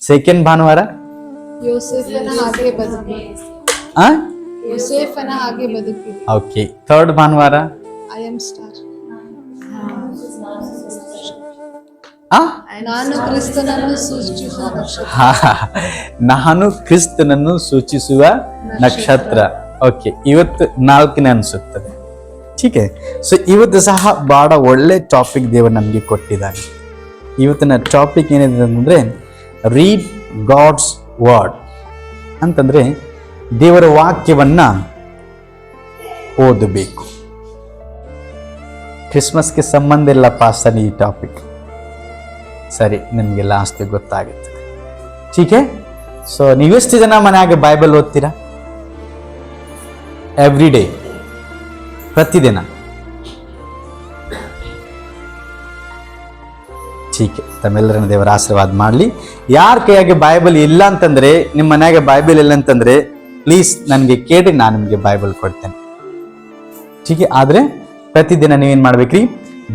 Second ಭಾನುವಾರ ಯೋಸೇಫನ ಹಾಗೆ ಬದುಕಿ. ಆ ಯೋಸೇಫನ ಹಾಗೆ ಬದುಕಿ. ಓಕೆ. ಥರ್ಡ್ ಭಾನುವಾರ ಐ ಆಮ್ ಸ್ಟಾರ್. ಆ ನಾನು ಕ್ರಿಸ್ತನನ್ನು ಸೂಚಿಸುವ ನಕ್ಷತ್ರ. ನಾನು ಕ್ರಿಸ್ತನನ್ನು ಸೂಚಿಸುವ ನಕ್ಷತ್ರ. ಓಕೆ, ಇವತ್ತು 4ನೇ ಅನ್ಸುತ್ತದೆ. ಟೀಕೆ. ಸೊ ಇವತ್ತು ಸಹ ಬಹಳ ಒಳ್ಳೆ ಟಾಪಿಕ್ ದೇವರು ನಮಗೆ ಕೊಟ್ಟಿದ್ದಾನೆ. ಇವತ್ತಿನ ಟಾಪಿಕ್ ಏನಿದೆ ಅಂತಂದ್ರೆ ರೀಡ್ ಗಾಡ್ಸ್ ವರ್ಡ್ ಅಂತಂದ್ರೆ ದೇವರ ವಾಕ್ಯವನ್ನ ಓದಬೇಕು. ಕ್ರಿಸ್ಮಸ್ಗೆ ಸಂಬಂಧ ಇಲ್ಲ ಪಾಸ್ಟರ್ ಈ ಟಾಪಿಕ್. ಸರಿ, ನಿಮಗೆ ಲಾಸ್ಟ್ ಗೊತ್ತಾಗುತ್ತದೆ. ಟೀಕೆ. ಸೊ ನೀವೆಷ್ಟು ಜನ ಮನೆಯಾಗ ಬೈಬಲ್ ಓದ್ತೀರಾ? ಎವ್ರಿ ಡೇ, ಪ್ರತಿದಿನ? ಟೀಕೆ. ತಮ್ಮೆಲ್ಲರನ್ನ ದೇವರ ಆಶೀರ್ವಾದ ಮಾಡಲಿ. ಯಾರ ಕೈಯಾಗೆ ಬೈಬಲ್ ಇಲ್ಲ ಅಂತಂದ್ರೆ, ನಿಮ್ಮ ಮನ್ಯಾಗ ಬೈಬಲ್ ಇಲ್ಲ ಅಂತಂದ್ರೆ ಪ್ಲೀಸ್ ನನಗೆ ಕೇಳಿ, ನಾನು ನಿಮಗೆ ಬೈಬಲ್ ಕೊಡ್ತೇನೆ. ಟೀಕೆ. ಆದ್ರೆ ಪ್ರತಿದಿನ ನೀವೇನ್ ಮಾಡ್ಬೇಕ್ರಿ?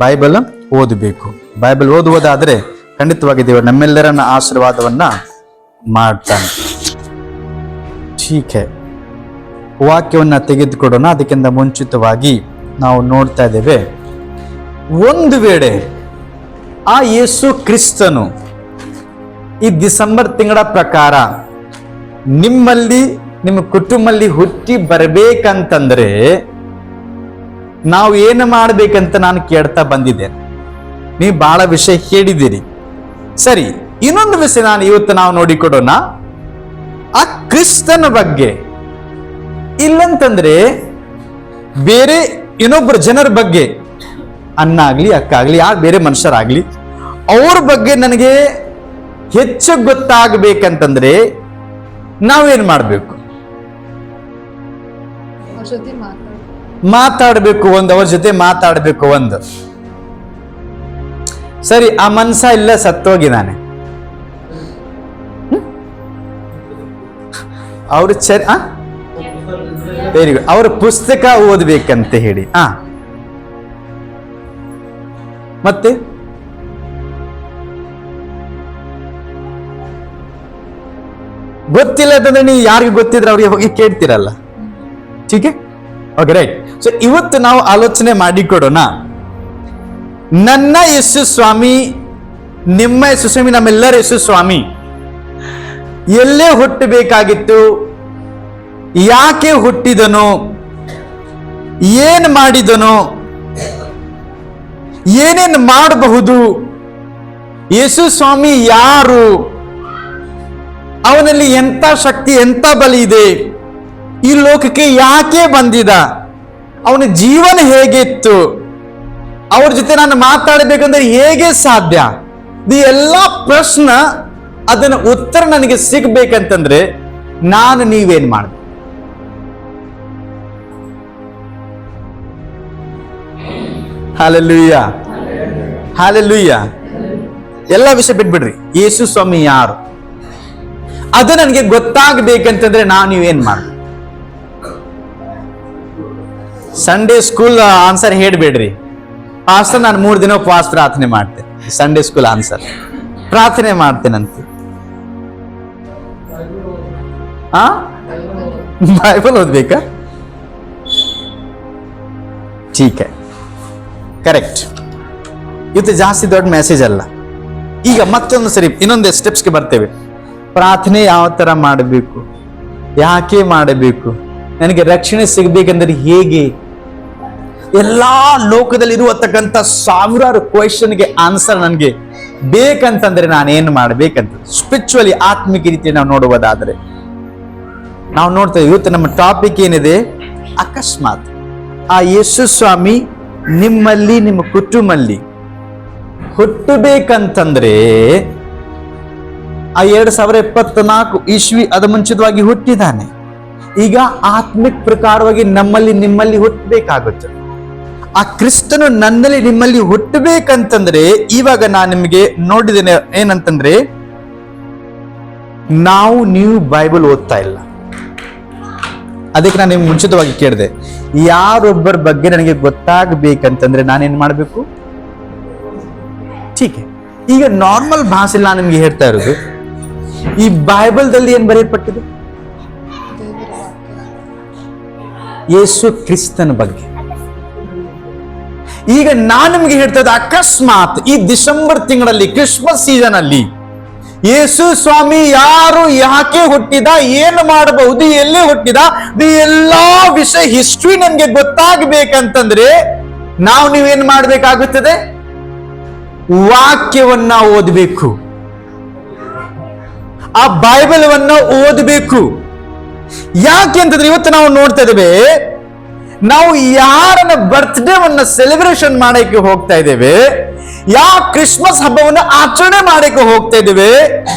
ಬೈಬಲ್ ಓದಬೇಕು. ಬೈಬಲ್ ಓದುವುದಾದ್ರೆ ಖಂಡಿತವಾಗಿ ದೇವರು ನಮ್ಮೆಲ್ಲರನ್ನ ಆಶೀರ್ವಾದವನ್ನ ಮಾಡ್ತಾನೆ. ಟೀಕೆ. ವಾಕ್ಯವನ್ನ ತೆಗೆದುಕೊಡೋಣ. ಅದಕ್ಕಿಂತ ಮುಂಚಿತವಾಗಿ ನಾವು ನೋಡ್ತಾ ಇದ್ದೇವೆ, ಒಂದು ವೇಳೆ ಆ ಯೇಸು ಕ್ರಿಸ್ತನು ಈ ಡಿಸೆಂಬರ್ ತಿಂಗಳ ಪ್ರಕಾರ ನಿಮ್ಮಲ್ಲಿ, ನಿಮ್ಮ ಕುಟುಂಬದಲ್ಲಿ ಹುಟ್ಟಿ ಬರಬೇಕಂತಂದ್ರೆ ನಾವು ಏನು ಮಾಡ್ಬೇಕಂತ ನಾನು ಕೇಳ್ತಾ ಬಂದಿದ್ದೇನೆ. ನೀವು ಬಹಳ ವಿಷಯ ಹೇಳಿದ್ದೀರಿ. ಸರಿ, ಇನ್ನೊಂದು ವಿಷಯ ನಾವು ನೋಡಿಕೊಡೋಣ. ಆ ಕ್ರಿಸ್ತನ ಬಗ್ಗೆ ಇಲ್ಲಂತಂದ್ರೆ ಬೇರೆ ಇನ್ನೊಬ್ಬರು ಜನರ ಬಗ್ಗೆ, ಅಣ್ಣ ಆಗ್ಲಿ, ಅಕ್ಕ ಆಗ್ಲಿ, ಯಾರು ಬೇರೆ ಮನುಷ್ಯರಾಗ್ಲಿ, ಅವ್ರ ಬಗ್ಗೆ ನನಗೆ ಹೆಚ್ಚು ಗೊತ್ತಾಗಬೇಕಂತಂದ್ರೆ ನಾವೇನ್ ಮಾಡ್ಬೇಕು? ಅವ್ರ ಜೊತೆ ಮಾತಾಡ್ಬೇಕು. ಅವ್ರ ಜೊತೆ ಮಾತಾಡ್ಬೇಕು. ಸರಿ, ಆ ಮನ್ಸ ಇಲ್ಲ, ಸತ್ತೋಗಿದ್ದಾನೆ. ಅವ್ರು ವೆರಿ ಗುಡ್. ಅವ್ರ ಪುಸ್ತಕ ಓದ್ಬೇಕಂತ ಹೇಳಿ. ಮತ್ತೆ ಗೊತ್ತಿಲ್ಲ ಅಂತಂದ್ರೆ ನೀವು ಯಾರಿಗೆ ಗೊತ್ತಿದ್ರೆ ಅವ್ರಿಗೆ ಹೋಗಿ ಕೇಳ್ತೀರಲ್ಲ. ಟೀಕೆ. Okay, right. ಸೊ ಇವತ್ತು ನಾವು ಆಲೋಚನೆ ಮಾಡಿಕೊಡೋಣ. ನನ್ನ ಯೇಸು ಸ್ವಾಮಿ, ನಿಮ್ಮ ಯೇಸು ಸ್ವಾಮಿ, ನಮ್ಮೆಲ್ಲರ ಯೇಸು ಸ್ವಾಮಿ ಎಲ್ಲೇ ಹುಟ್ಟಬೇಕಾಗಿತ್ತು, ಯಾಕೆ ಹುಟ್ಟಿದನು, ಏನ್ ಮಾಡಿದನು, ಏನೇನು ಮಾಡಬಹುದು, ಯೇಸು ಸ್ವಾಮಿ ಯಾರು, ಅವನಲ್ಲಿ ಎಂತ ಶಕ್ತಿ, ಎಂತ ಬಲ ಇದೆ, ಈ ಲೋಕಕ್ಕೆ ಯಾಕೆ ಬಂದಿದ, ಅವನ ಜೀವನ ಹೇಗಿತ್ತು, ಅವ್ರ ಜೊತೆ ನಾನು ಮಾತಾಡಬೇಕಂದ್ರೆ ಹೇಗೆ ಸಾಧ್ಯ, ಈ ಎಲ್ಲಾ ಪ್ರಶ್ನೆ ಅದನ್ನ ಉತ್ತರ ನನಗೆ ಸಿಗ್ಬೇಕಂತಂದ್ರೆ ನೀವೇನ್ ಮಾಡ್ಬೇಕು? Hallelujah, hallelujah. ಎಲ್ಲ ವಿಷಯ ಬಿಟ್ಬಿಡ್ರಿ. ಯೇಸು ಸ್ವಾಮಿ ಯಾರು ಅದು ನನಗೆ ಗೊತ್ತಾಗಬೇಕಂತಂದ್ರೆ ನೀವೇನ್ ಮಾಡ್ಬೇಕು? ಸಂಡೇ ಸ್ಕೂಲ್ ಆನ್ಸರ್ ಹೇಳ್ಬೇಡ್ರಿ. ಪಾಸ್ಟರ್, ನಾನು 3 ದಿನ ಉಪವಾಸ ಪ್ರಾರ್ಥನೆ ಮಾಡ್ತೇನೆ. ಸಂಡೇ ಸ್ಕೂಲ್ ಆನ್ಸರ್ ಪ್ರಾರ್ಥನೆ ಮಾಡ್ತೇನಂತ. ಬೈಬಲ್ ಓದ್ಬೇಕಾ? ಟೀಕೆ. ಕರೆಕ್ಟ್. ಇದು ಜಾಸ್ತಿ ದೊಡ್ಡ ಮೆಸೇಜ್ ಅಲ್ಲ. ಈಗ ಮತ್ತೊಂದು ಸರಿ ಇನ್ನೊಂದು ಸ್ಟೆಪ್ಸ್ಗೆ ಬರ್ತೇವೆ. ಪ್ರಾರ್ಥನೆ ಯಾವ ತರ ಮಾಡಬೇಕು, ಯಾಕೆ ಮಾಡಬೇಕು, ನನಗೆ ರಕ್ಷಣೆ ಸಿಗಬೇಕಂದ್ರೆ ಹೇಗೆ, ಎಲ್ಲಾ ಲೋಕದಲ್ಲಿ ಇರುವತಕ್ಕಂಥ ಸಾವಿರಾರು ಕ್ವೆಶ್ಚನ್ಗೆ ಆನ್ಸರ್ ನನಗೆ ಬೇಕಂತಂದ್ರೆ ನಾನೇನು ಮಾಡ್ಬೇಕಂತ ಸ್ಪಿರಿಚುವಲಿ, ಆತ್ಮಿಕ ರೀತಿ ನಾವು ನೋಡುವುದಾದ್ರೆ ನಾವು ನೋಡ್ತೇವೆ. ಇವತ್ತು ನಮ್ಮ ಟಾಪಿಕ್ ಏನಿದೆ, ಅಕಸ್ಮಾತ್ ಆ ಯೇಸು ಸ್ವಾಮಿ ನಿಮ್ಮಲ್ಲಿ, ನಿಮ್ಮ ಕುಟುಂಬಲ್ಲಿ ಹುಟ್ಟಬೇಕಂತಂದ್ರೆ ಆ 2024 ಇಸ್ವಿ ಅದ ಮುಂಚಿತವಾಗಿ ಹುಟ್ಟಿದ್ದಾನೆ. ಈಗ ಆತ್ಮಿಕ ಪ್ರಕಾರವಾಗಿ ನಮ್ಮಲ್ಲಿ, ನಿಮ್ಮಲ್ಲಿ ಹುಟ್ಟಬೇಕಾಗುತ್ತೆ. ಆ ಕ್ರಿಸ್ತನು ನನ್ನಲ್ಲಿ, ನಿಮ್ಮಲ್ಲಿ ಹುಟ್ಟಬೇಕಂತಂದ್ರೆ ಇವಾಗ ನಾನು ನಿಮಗೆ ನೋಡಿದ್ದೇನೆ ಏನಂತಂದ್ರೆ, ನೀವು ಬೈಬಲ್ ಓದ್ತಾ ಇಲ್ಲ. ಅದಕ್ಕೆ ನಾನು ನಿಮ್ಗೆ ಮುಂಚಿತವಾಗಿ ಕೇಳಿದೆ, ಯಾರೊಬ್ಬರ ಬಗ್ಗೆ ನನಗೆ ಗೊತ್ತಾಗಬೇಕಂತಂದ್ರೆ ನಾನೇನ್ ಮಾಡ್ಬೇಕು? ಟೀಕೆ. ಈಗ ನಾರ್ಮಲ್ ಭಾಷೆಯಲ್ಲಿ ನಾನು ನಿಮ್ಗೆ ಹೇಳ್ತಾ ಇರೋದು, ಈ ಬೈಬಲ್ದಲ್ಲಿ ಏನ್ ಬರೆಯಲ್ಪಟ್ಟಿದೆ? ದೇವರ ವಾಕ್ಯ. ಯೇಸು ಕ್ರಿಸ್ತನ ಬಗ್ಗೆ. ಈಗ ನಾನು ನಿಮಗೆ ಹೇಳ್ತಾ ಇದ್ದೆ, ಅಕಸ್ಮಾತ್ ಈ ಡಿಸೆಂಬರ್ ತಿಂಗಳಲ್ಲಿ ಕ್ರಿಸ್ಮಸ್ ಸೀಸನ್ ಅಲ್ಲಿ ಯೇಸು ಸ್ವಾಮಿ ಯಾರು, ಯಾಕೆ ಹುಟ್ಟಿದ, ಏನು ಮಾಡಬಹುದು, ಎಲ್ಲಿ ಹುಟ್ಟಿದ, ಈ ಎಲ್ಲಾ ವಿಷಯ ಹಿಸ್ಟ್ರಿ ನಮ್ಗೆ ಗೊತ್ತಾಗಬೇಕಂತಂದ್ರೆ ನಾವು ನೀವೇನ್ ಮಾಡ್ಬೇಕಾಗುತ್ತದೆ? ವಾಕ್ಯವನ್ನ ಓದಬೇಕು, ಆ ಬೈಬಲ್ವನ್ನ ಓದಬೇಕು. ಯಾಕೆ ಅಂತಂದ್ರೆ ಇವತ್ತು ನಾವು ನೋಡ್ತಾ ಇದ್ದೇವೆ, ನಾವು ಯಾರನ್ನ ಬರ್ತ್ಡೇವನ್ನ ಸೆಲೆಬ್ರೇಷನ್ ಮಾಡಕ್ಕೆ ಹೋಗ್ತಾ ಇದ್ದೇವೆ, ಯಾವ ಕ್ರಿಸ್ಮಸ್ ಹಬ್ಬವನ್ನ ಆಚರಣೆ ಮಾಡಕ್ಕೆ ಹೋಗ್ತಾ ಇದ್ದೇವೆ,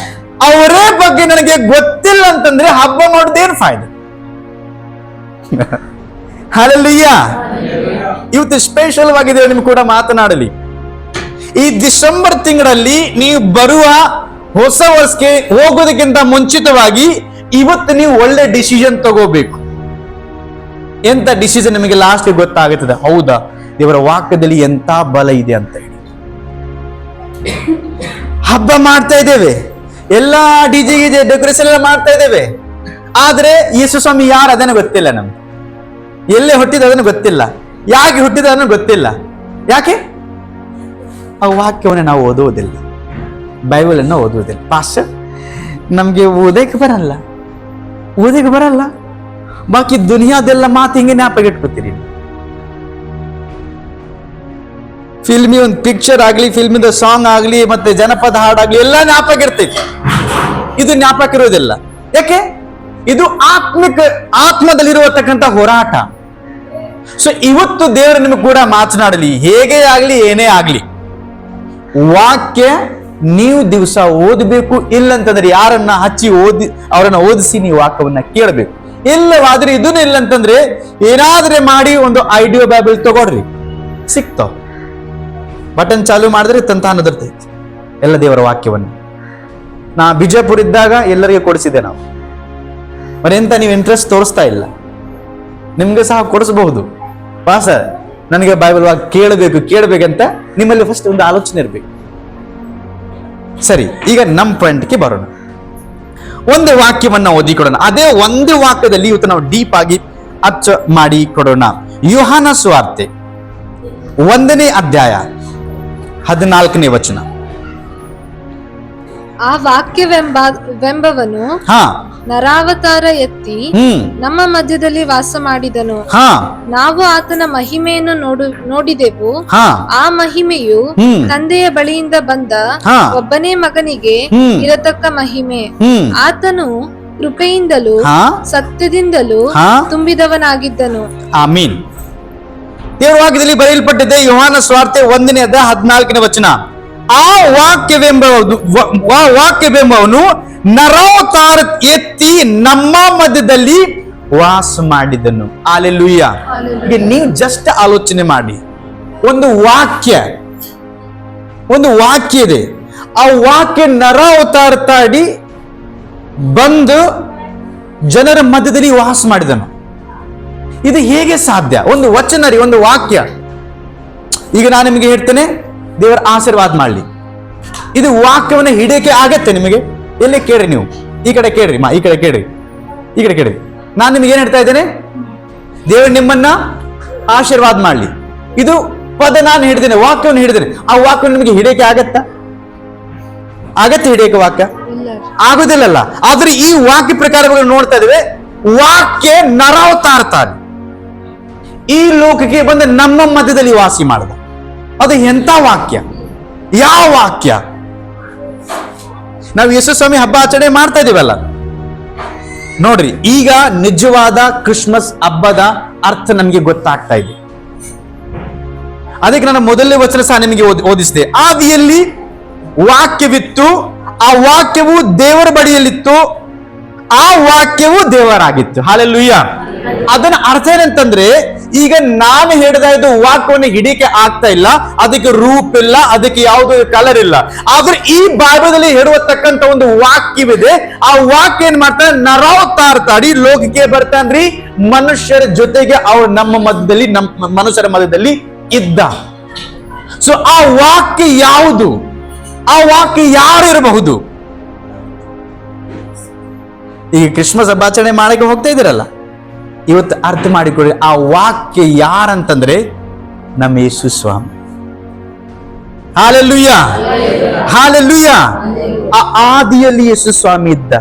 ಅವರೇ ಬಗ್ಗೆ ನನಗೆ ಗೊತ್ತಿಲ್ಲ ಅಂತಂದ್ರೆ ಹಬ್ಬ ಮಾಡೋದೇನು ಫಾಯ್ದೆ? ಹಲ್ಲೆಲೂಯ. ಇವತ್ತು ಸ್ಪೆಷಲ್ ಆಗಿದೆ ನಿಮ್ಗೆ ಕೂಡ ಮಾತನಾಡಲಿ. ಈ ಡಿಸೆಂಬರ್ ತಿಂಗಳಲ್ಲಿ ನೀವು ಬರುವ ಹೊಸ ವರ್ಷಕ್ಕೆ ಹೋಗೋದಕ್ಕಿಂತ ಮುಂಚಿತವಾಗಿ ಇವತ್ತು ನೀವು ಒಳ್ಳೆ ಡಿಸಿಷನ್ ತಗೋಬೇಕು. ಎಂತ ಡಿಸಿಷನ್ ನಿಮಗೆ ಲಾಸ್ಟ್ ಗೊತ್ತಾಗುತ್ತದೆ, ಹೌದಾ ದೇವರ ವಾಕ್ಯದಲ್ಲಿ ಎಂತ ಬಲ ಇದೆ ಅಂತ ಹೇಳಿ. ಹಬ್ಬ ಮಾಡ್ತಾ ಇದ್ದೇವೆ, ಎಲ್ಲಾ ಡಿಜೆ ಗಿಜೆ ಡೆಕೋರೇಷನ್ ಎಲ್ಲ ಮಾಡ್ತಾ ಇದ್ದೇವೆ, ಆದ್ರೆ ಯೇಸು ಸ್ವಾಮಿ ಯಾರು ಅದನ್ನು ಗೊತ್ತಿಲ್ಲ ನಮ್ಗೆ. ಎಲ್ಲೇ ಹುಟ್ಟಿದ ಅದನ್ನು ಗೊತ್ತಿಲ್ಲ, ಯಾಕೆ ಹುಟ್ಟಿದ ಅದನ್ನು ಗೊತ್ತಿಲ್ಲ. ಯಾಕೆ? ಆ ವಾಕ್ಯವನ್ನು ನಾವು ಓದುವುದಿಲ್ಲ, ಬೈಬಲ್ ಅನ್ನು ಓದುವುದಿಲ್ಲ. ಪಾಸ್ಟರ್ ನಮ್ಗೆ ಓದಕ್ಕೆ ಬರಲ್ಲ, ಬಾಕಿ ದುನಿಯಾದೆಲ್ಲ ಮಾತು ಹಿಂಗೆ ಜ್ಞಾಪಕ ಇಟ್ಕೊತೀರಿ. ಫಿಲ್ಮಿ ಒಂದು ಪಿಕ್ಚರ್ ಆಗ್ಲಿ, ಫಿಲ್ಮಿದ ಸಾಂಗ್ ಆಗ್ಲಿ, ಮತ್ತೆ ಜನಪದ ಹಾಡಾಗ್ಲಿ ಎಲ್ಲ ಜ್ಞಾಪಕ ಇರ್ತೈತಿ. ಇದು ಜ್ಞಾಪಕ ಇರೋದಿಲ್ಲ. ಯಾಕೆ? ಇದು ಆತ್ಮದಲ್ಲಿರುವತಕ್ಕಂಥ ಹೋರಾಟ. ಸೊ ಇವತ್ತು ದೇವರು ನಿಮಗೆ ಕೂಡ ಮಾತನಾಡಲಿ, ಹೇಗೆ ಆಗ್ಲಿ ಏನೇ ಆಗ್ಲಿ ವಾಕ್ಯ ನೀವು ದಿವಸ ಓದಬೇಕು. ಇಲ್ಲಂತಂದ್ರೆ ಯಾರನ್ನ ಹಚ್ಚಿ ಅವರನ್ನ ಓದಿಸಿ ನೀವು ವಾಕ್ಯವನ್ನ ಕೇಳಬೇಕು. ಇಲ್ಲವಾದ್ರೆ ಇದನ್ನ ಇಲ್ಲಂತಂದ್ರೆ ಏನಾದ್ರೆ ಮಾಡಿ ಒಂದು ಐಡಿಯೋ ಬೈಬಲ್ ತಗೊಳ್ರಿ, ಸಿಕ್ತಾವ. ಬಟನ್ ಚಾಲು ಮಾಡಿದ್ರೆ ತಂತಾನದಿರ್ತೈತಿ ಎಲ್ಲ ದೇವರ ವಾಕ್ಯವನ್ನು. ನಾ ಬಿಜಾಪುರ ಇದ್ದಾಗ ಎಲ್ಲರಿಗೆ ಕೊಡಿಸಿದೆ ನಾವು. ಮರೆಂತ ನೀವು ಇಂಟ್ರೆಸ್ಟ್ ತೋರಿಸ್ತಾ ಇಲ್ಲ, ನಿಮ್ಗೆ ಸಹ ಕೊಡಿಸಬಹುದು. ಪಾಸ ನನಗೆ ಬೈಬಲ್ ವಾಕ್ಯ ಕೇಳಬೇಕಂತ ನಿಮ್ಮಲ್ಲಿ ಫಸ್ಟ್ ಒಂದು ಆಲೋಚನೆ ಇರಬೇಕು. ಸರಿ, ಈಗ ನಮ್ಮ ಪಾಯಿಂಟ್ಗೆ ಬರೋಣ. ಒಂದು ವಾಕ್ಯವನ್ನ ಓದಿಕೊಡೋಣ. ಅದೇ ಒಂದು ವಾಕ್ಯದಲ್ಲಿ ಇವತ್ತು ನಾವು ಡೀಪ್ ಆಗಿ ಅಚ್ಚ ಮಾಡಿ ಕೊಡೋಣ. ಯೋಹಾನ ಸುವಾರ್ತೆ 1ನೇ ಅಧ್ಯಾಯ 14ನೇ ವಚನ. ಆ ವಾಕ್ಯವೆಂಬವನು ನರಾವತಾರ ಎತ್ತಿ ನಮ್ಮ ಮಧ್ಯದಲ್ಲಿ ವಾಸ ಮಾಡಿದನು. ನಾವು ಆತನ ಮಹಿಮೆಯನ್ನು ನೋಡಿದೆವು. ಆ ಮಹಿಮೆಯು ತಂದೆಯ ಬಳಿಯಿಂದ ಬಂದ ಒಬ್ಬನೇ ಮಗನಿಗೆ ಇರತಕ್ಕ ಮಹಿಮೆ. ಆತನು ಕೃಪೆಯಿಂದಲೂ ಸತ್ಯದಿಂದಲೂ ತುಂಬಿದವನಾಗಿದ್ದನು. ಆಮೀನ್. ದೇವರ ವಾಕ್ಯದಲ್ಲಿ ಬರೆಯಲ್ಪಟ್ಟಿದೆ, ಯೋಹಾನ ಸುವಾರ್ತೆ 1ನೇ ಅಧ್ಯಾಯ 14ನೇ ವಚನ. ಆ ವಾಕ್ಯವೆಂಬವನು ನರಾವತಾರ ಎತ್ತಿ ನಮ್ಮ ಮಧ್ಯದಲ್ಲಿ ವಾಸ ಮಾಡಿದನು. ಹಲ್ಲೆಲೂಯಾ. ಈಗ ನೀವು ಜಸ್ಟ್ ಆಲೋಚನೆ ಮಾಡಿ, ಒಂದು ವಾಕ್ಯ ಇದೆ, ಆ ವಾಕ್ಯ ನರಾವತಾರ ತಾಡಿ ಬಂದು ಜನರ ಮಧ್ಯದಲ್ಲಿ ವಾಸ ಮಾಡಿದನು. ಇದು ಹೇಗೆ ಸಾಧ್ಯ? ಒಂದು ವಚನ ರೀ, ಒಂದು ವಾಕ್ಯ. ಈಗ ನಾನು ನಿಮಗೆ ಹೇಳ್ತೇನೆ, ದೇವರ ಆಶೀರ್ವಾದ ಮಾಡಲಿ. ಇದು ವಾಕ್ಯವನ್ನು ಹಿಡಿಯಕ್ಕೆ ಆಗತ್ತೆ ನಿಮಗೆ? ಎಲ್ಲಿ ಕೇಳ್ರಿ ನೀವು, ಈ ಕಡೆ ಕೇಳ್ರಿ, ಈ ಕಡೆ ಕೇಳ್ರಿ. ನಾನು ನಿಮಗೆ ಏನ್ ಹೇಳ್ತಾ ಇದ್ದೇನೆ? ದೇವರು ನಿಮ್ಮನ್ನ ಆಶೀರ್ವಾದ ಮಾಡಲಿ. ಇದು ಪದ ನಾನು ಹಿಡಿದೇನೆ, ವಾಕ್ಯವನ್ನು ಹಿಡಿದೇನೆ. ಆ ವಾಕ್ಯವನ್ನು ನಿಮಗೆ ಹಿಡಿಯಕ್ಕೆ ಆಗತ್ತಾ? ಹಿಡಿಯಕ್ಕೆ ವಾಕ್ಯ ಆಗುದಿಲ್ಲಲ್ಲ. ಆದ್ರೆ ಈ ವಾಕ್ಯ ಪ್ರಕಾರವಾಗಿ ನೋಡ್ತಾ ಇದ್ದೇವೆ, ವಾಕ್ಯ ನರಾವತಾರ ಈ ಲೋಕಕ್ಕೆ ಬಂದ ನಮ್ಮ ಮಧ್ಯದಲ್ಲಿ ವಾಸಿ ಮಾಡಿದ. ಅದು ಎಂತ ವಾಕ್ಯ? ಯಾವ ವಾಕ್ಯ? ನಾವು ಯೇಸು ಸ್ವಾಮಿ ಹಬ್ಬ ಆಚರಣೆ ಮಾಡ್ತಾ ಇದೀವಲ್ಲ ನೋಡ್ರಿ, ಈಗ ನಿಜವಾದ ಕ್ರಿಸ್ಮಸ್ ಹಬ್ಬದ ಅರ್ಥ ನಮಗೆ ಗೊತ್ತಾಗ್ತಾ ಇದೆ. ಅದಕ್ಕೆ ನಾನು ಮೊದಲನೇ ವಚನ ಸಹ ನಿಮಗೆ ಓದಿಸಿದೆ. ಆದಿಯಲ್ಲಿ ವಾಕ್ಯವಿತ್ತು, ಆ ವಾಕ್ಯವು ದೇವರ ಬಳಿಯಲ್ಲಿತ್ತು, ಆ ವಾಕ್ಯವು ದೇವರಾಗಿತ್ತು. ಹಲ್ಲೆಲೂಯಾ. ಅದನ್ನ ಅರ್ಥ ಏನಂತಂದ್ರೆ, ಈಗ ನಾನು ಹೇಳಿದ ಇದು ವಾಕ್ಯವನ್ನು ಹಿಡಿಕೆ ಆಗ್ತಾ ಇಲ್ಲ, ಅದಕ್ಕೆ ರೂಪ್ ಇಲ್ಲ, ಅದಕ್ಕೆ ಯಾವುದು ಕಲರ್ ಇಲ್ಲ. ಆದ್ರೆ ಈ ಬೈಬಲ್ನಲ್ಲಿ ಹೇಳುವತಕ್ಕಂತ ಒಂದು ವಾಕ್ಯವಿದೆ. ಆ ವಾಕ್ಯ ಏನ್ ಮಾಡ್ತಾನೆ? ನರಾವತಾರ ತಾಡಿ ಲೋಕಕ್ಕೆ ಬರ್ತಾನ್ರಿ, ಮನುಷ್ಯರ ಜೊತೆಗೆ ಅವ್ರು ನಮ್ಮ ಮಧ್ಯದಲ್ಲಿ, ನಮ್ಮ ಮನುಷ್ಯರ ಮಧ್ಯದಲ್ಲಿ ಇದ್ದ. ಸೊ ಆ ವಾಕ್ಯ ಯಾವುದು? ಆ ವಾಕ್ಯ ಯಾರು ಇರಬಹುದು? ಈಗ ಕ್ರಿಸ್ಮಸ್ ಹಬ್ಬಾಚರಣೆ ಮಾಡಕ್ಕೆ ಹೋಗ್ತಾ ಇದ್ದೀರಲ್ಲ, ಇವತ್ತು ಅರ್ಥ ಮಾಡಿಕೊಳ್ಳಿ, ಆ ವಾಕ್ಯ ಯಾರಂತಂದ್ರೆ ನಮ್ಮ ಯೇಸು ಸ್ವಾಮಿ. Hallelujah, hallelujah. ಆ ಆದಿಯಲ್ಲಿ ಯೇಸು ಸ್ವಾಮಿ ಇದ್ದ.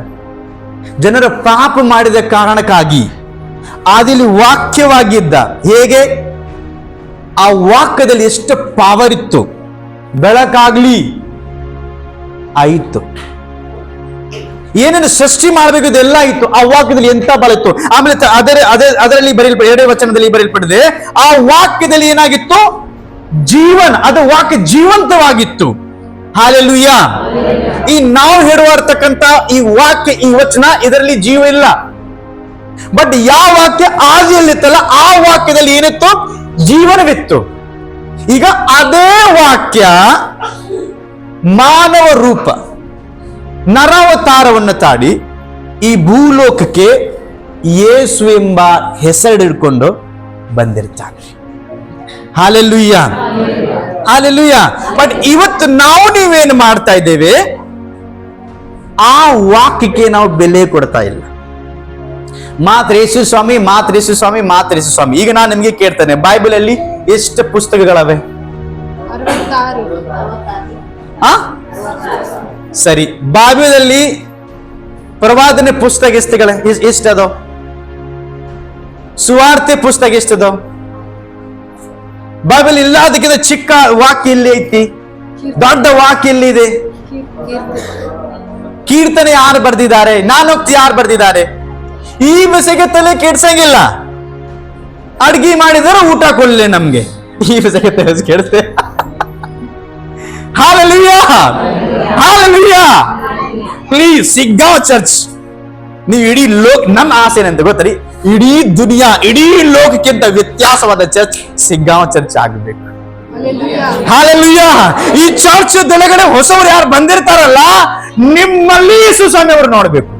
ಜನರ ಪಾಪ ಮಾಡಿದ ಕಾರಣಕ್ಕಾಗಿ ಆದಿಯಲ್ಲಿ ವಾಕ್ಯವಾಗಿದ್ದ. ಹೇಗೆ? ಆ ವಾಕ್ಯದಲ್ಲಿ ಎಷ್ಟು ಪವರ್ ಇತ್ತು. ಬೆಳಕಾಗ್ಲಿ ಆಯಿತು. ಏನೇನು ಸೃಷ್ಟಿ ಮಾಡಬೇಕು ಇದೆಲ್ಲ ಇತ್ತು. ಆ ವಾಕ್ಯದಲ್ಲಿ ಎಂತ ಬಲ ಇತ್ತು. ಆಮೇಲೆ ಅದರಲ್ಲಿ ಎರಡೇ ವಚನದಲ್ಲಿ ಬರೆಯಲ್ಪಟ್ಟಿದೆ, ಆ ವಾಕ್ಯದಲ್ಲಿ ಏನಾಗಿತ್ತು? ಜೀವನ. ಅದು ವಾಕ್ಯ ಜೀವಂತವಾಗಿತ್ತು. ಹಾಲೆಲೂಯಾ. ಈ ನಾವು ಹೇಳುವರ್ತಕ್ಕಂತ ಈ ವಾಕ್ಯ, ಈ ವಚನ, ಇದರಲ್ಲಿ ಜೀವ ಇಲ್ಲ. ಬಟ್ ಯಾವ ವಾಕ್ಯ ಆದಿಯಲ್ಲಿತ್ತಲ್ಲ, ಆ ವಾಕ್ಯದಲ್ಲಿ ಏನಿತ್ತು? ಜೀವನವಿತ್ತು. ಈಗ ಅದೇ ವಾಕ್ಯ ಮಾನವ ರೂಪ, ನರಾವತಾರವನ್ನು ತಾಡಿ ಈ ಭೂಲೋಕಕ್ಕೆ ಯೇಸು ಎಂಬ ಹೆಸರಿಡ್ಕೊಂಡು ಬಂದಿರ್ತಾನೆ. Hallelujah, hallelujah. ಬಟ್ ಇವತ್ತು ನಾವು ನೀವೇನು ಮಾಡ್ತಾ ಇದ್ದೇವೆ? ಆ ವಾಕ್ಯಕ್ಕೆ ನಾವು ಬೆಲೆ ಕೊಡ್ತಾ ಇಲ್ಲ. ಮಾತ್ರ ಯೇಸು ಸ್ವಾಮಿ, ಮಾತ್ರ ಯೇಸು ಸ್ವಾಮಿ, ಮಾತ್ರ ಯೇಸು ಸ್ವಾಮಿ. ಈಗ ನಾನು ನಿಮಗೆ ಕೇಳ್ತೇನೆ, ಬೈಬಲ್ ಅಲ್ಲಿ ಎಷ್ಟು ಪುಸ್ತಕಗಳವೆ? 66. ಸರಿ, ಬೈಬಲಲ್ಲಿ ಪ್ರವಾದನೆ ಪುಸ್ತಕ ಎಷ್ಟದೋ? ಸುವಾರ್ತೆ ಪುಸ್ತಕ ಎಷ್ಟದೋ? ಬೈಬಲ್ ಇಲ್ಲ ಅದಕ್ಕಿಂತ ಚಿಕ್ಕ ವಾಕ್ಯ ಇಲ್ಲಿ ಐತಿ, ದೊಡ್ಡ ವಾಕ್ಯ ಎಲ್ಲಿದೆ? ಕೀರ್ತನೆ ಯಾರು ಬರ್ದಿದ್ದಾರೆ? ನಾನೋಕ್ತಿ ಯಾರು ಬರ್ದಿದ್ದಾರೆ? ಈ ಬೆಸೆಗೆ ತಲೆ ಕೆಡ್ಸಂಗಿಲ್ಲ. ಅಡ್ಗೆ ಮಾಡಿದರೆ ಊಟ ಕೊಡ್ಲೆ ನಮ್ಗೆ, ಈ ಬೆಸೆಗೆ ತಲೆ ಕೆಡ್ಸೆ. Hallelujah, hallelujah. Please, Shiggaon church, ನೀವು ಇಡೀ ನನ್ನ ಆಸೆ ಏನಂತ ಗೊತ್ತರಿ, ಇಡೀ ದುನಿಯಾ, ಇಡೀ ಲೋಕಕ್ಕಿಂತ ವ್ಯತ್ಯಾಸವಾದ ಚರ್ಚ್ ಸಿಗ್ಗಾಂವ್ ಚರ್ಚ್ ಆಗಬೇಕು. ಹಾಲೆಲೂಯಾ. ಈ ಚರ್ಚ್ ದೊಳಗಡೆ ಹೊಸವರು ಯಾರು ಬಂದಿರ್ತಾರಲ್ಲ, ನಿಮ್ಮಲ್ಲಿ ಯೇಸು ಸ್ವಾಮಿ ಅವರು ನೋಡ್ಬೇಕು.